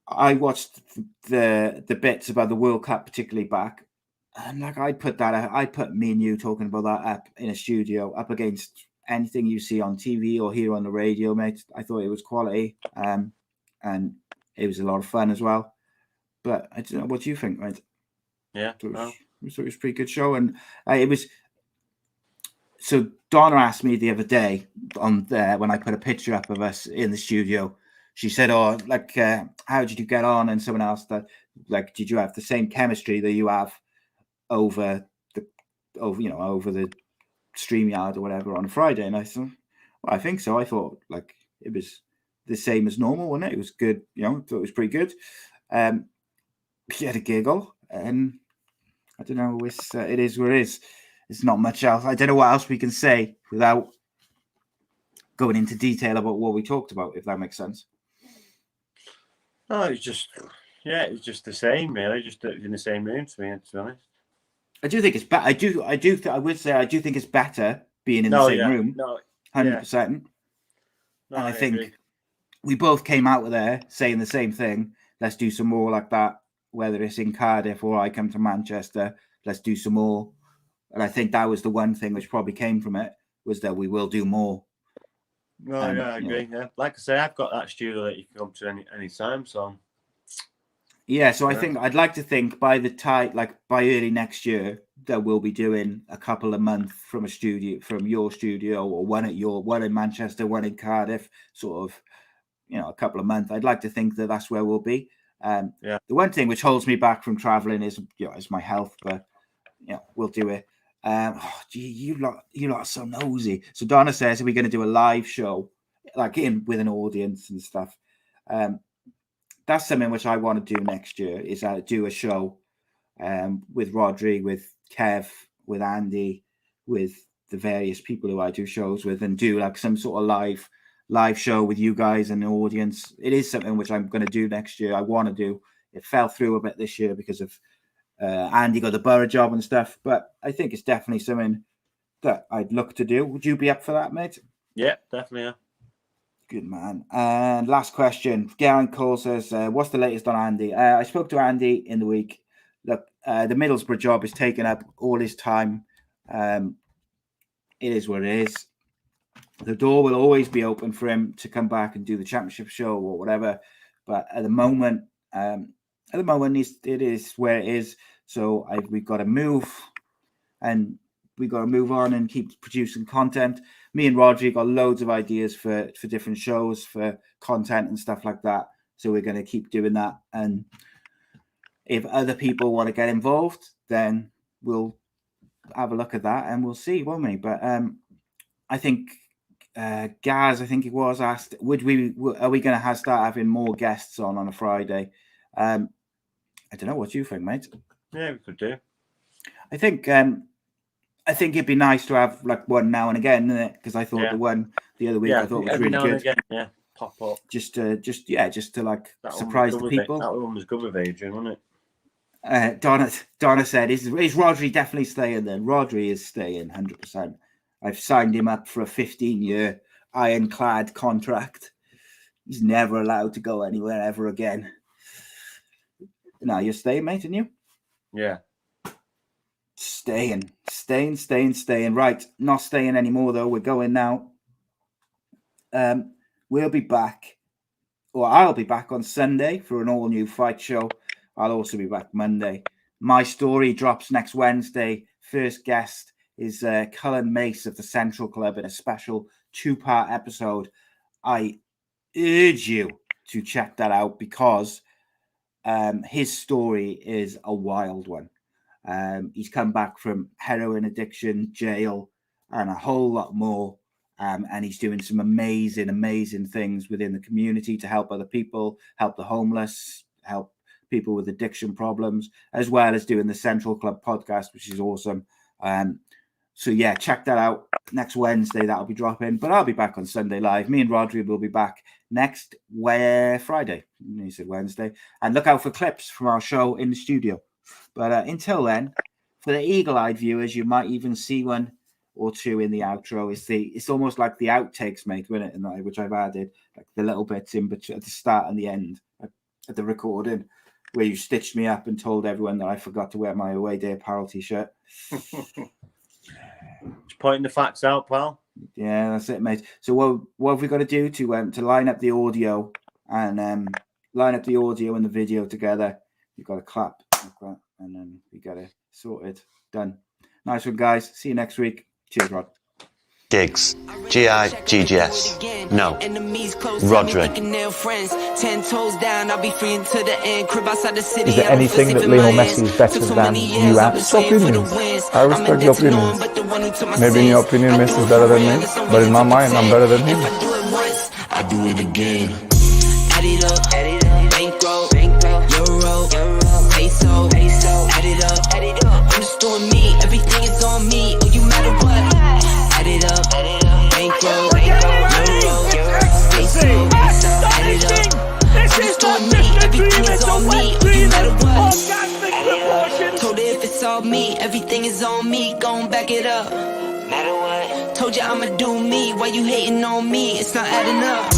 I watched the bits about the World Cup particularly back. And I put me and you talking about that up in a studio up against anything you see on TV or hear on the radio, mate. I thought it was quality, and it was a lot of fun as well. But I don't know, what do you think, mate? Yeah, it was a pretty good show, and it was So Donna asked me the other day on there when I put a picture up of us in the studio. She said, "Oh, like, how did you get on?" And someone else that, like, did you have the same chemistry that you have over the StreamYard or whatever on a Friday? And I thought, well, I think so. I thought like it was the same as normal, wasn't it? It was good, thought it was pretty good. She had a giggle, and I don't know. It is what it is. There's not much else. I don't know what else we can say without going into detail about what we talked about, if that makes sense. Oh, it's just the same, really. Just in the same room, to be honest. I do think it's better. I would say I do think it's better being in the same room. No, 100%. And I think agree. We both came out of there saying the same thing. Let's do some more like that, whether it's in Cardiff or I come to Manchester. Let's do some more. And I think that was the one thing which probably came from it, was that we will do more. No, I agree. Yeah, like I say, I've got that studio that you can come to any time. So yeah, so I think I'd like to think by early next year that we'll be doing a couple a month from your studio, or one in Manchester, one in Cardiff, sort of, a couple of months. I'd like to think that that's where we'll be. The one thing which holds me back from traveling is my health, but we'll do it. You lot are so nosy. So Donna says, are we going to do a live show, like with an audience and stuff? That's something which I want to do next year, is do a show with Rhodri, with Kev, with Andy, with the various people who I do shows with, and do like some sort of live show with you guys and the audience. It is something which I'm going to do next year. I want to do. It fell through a bit this year because of Andy got the borough job and stuff, but I think it's definitely something that I'd look to do. Would you be up for that, mate? Yeah, definitely. Yeah. Good man. And last question. Garen Cole says, what's the latest on Andy? I spoke to Andy in the week. Look, the Middlesbrough job is taking up all his time. It is what it is. The door will always be open for him to come back and do the championship show or whatever. But at the moment, it is where it is. So we've got to move, and we've got to move on and keep producing content. Me and Rhodri got loads of ideas for different shows, for content and stuff like that. So we're going to keep doing that. And if other people want to get involved, then we'll have a look at that and we'll see, won't we? But I think Gaz, I think it was asked, are we going to start having more guests on a Friday? I don't know. What do you think, mate? Yeah, we could do. I think it'd be nice to have like one now and again, isn't it? Because I thought the one the other week I thought was really good. Again, pop up. Just to like surprise the people. That one was good with Adrian, wasn't it? Donna said, is Rhodri definitely staying then? Rhodri is staying 100%. I've signed him up for a 15-year ironclad contract. He's never allowed to go anywhere ever again. No, you're staying, mate, aren't you? Yeah. Staying. Right, not staying anymore, though. We're going now. We'll be back, or I'll be back on Sunday for an all-new fight show. I'll also be back Monday. My story drops next Wednesday. First guest is Cullen Mace of the Central Club in a special 2-part episode. I urge you to check that out because his story is a wild one. He's come back from heroin addiction, jail, and a whole lot more. And he's doing some amazing things within the community to help other people, help the homeless, help people with addiction problems, as well as doing the Central Club podcast, which is awesome. So yeah, check that out. Next Wednesday, that'll be dropping, but I'll be back on Sunday live. Me and Rhodri will be back next Friday. He said Wednesday. And look out for clips from our show in the studio. But until then, for the eagle-eyed viewers, you might even see one or two in the outro. It's almost like the outtakes, mate, isn't it? Which I've added, like the little bits in between at the start and the end at the recording, where you stitched me up and told everyone that I forgot to wear my away day apparel t-shirt. Just pointing the facts out, pal. Yeah, that's it, mate. So what have we got to do to line up the audio and the video together? You've got to clap like that, and then we got it sorted. Done. Nice one, guys. See you next week. Cheers, Rod. Giggs. G-I-G-G-S. No. Rhodri. Is there anything that Lionel Messi is better than you at? It's opinions. I respect your opinions. Maybe in your opinion Messi is better than me, but in my mind I'm better than him. I do it again. Add it up, bankroll, euro, peso, add it up. I'm just doing me, everything is on me. Oh, you matter what? Add it up, bankroll, euro, peso, add it up. I'm just doing me, everything is on me. Oh, you matter what? Told her if it's all me, everything is on me. Gon' back it up. Matter what? Told you I'ma do me. Why you hating on me? It's not adding up.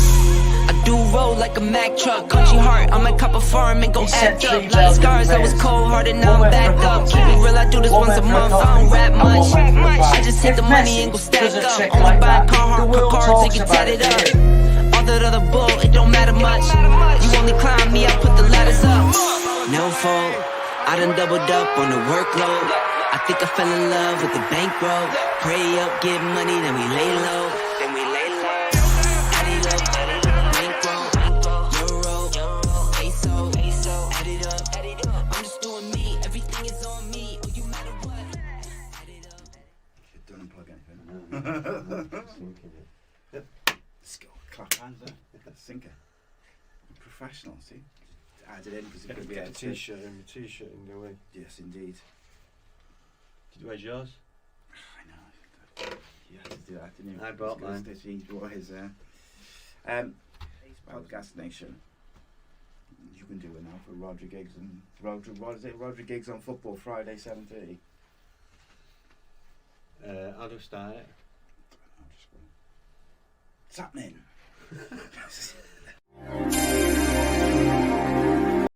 I do roll like a Mack truck. Country heart, I might cop a farm and go act up. Like scars, I was cold hearted, now I'm back up. Keep it real, I do this once a month. I don't rap much. I just hit the money and go stack up. Only buy Carhartt cards and get tatted up. All that other bull, it don't matter much. You only climb me, I put the ladders up. No fault, I done doubled up on the workload. I think I fell in love with the bankroll. Pray up, get money, then we lay low. Add it up, bankroll, euro, peso, add it up. I'm just doing me, everything is on me. Oh, you matter what? Add it up. Don't unplug anything. Let's go. Clap hands there. Sinker. Professional, see? Add it in because it could be a t-shirt in the way. Yes, indeed. Did you wear yours? I know. You had to do that, didn't you? I brought mine. He brought his. Podcast Nation. You can do it now for Rhodri Giggs and Rhodri Giggs on Football Friday 7:30. I'll just start it. It's happening.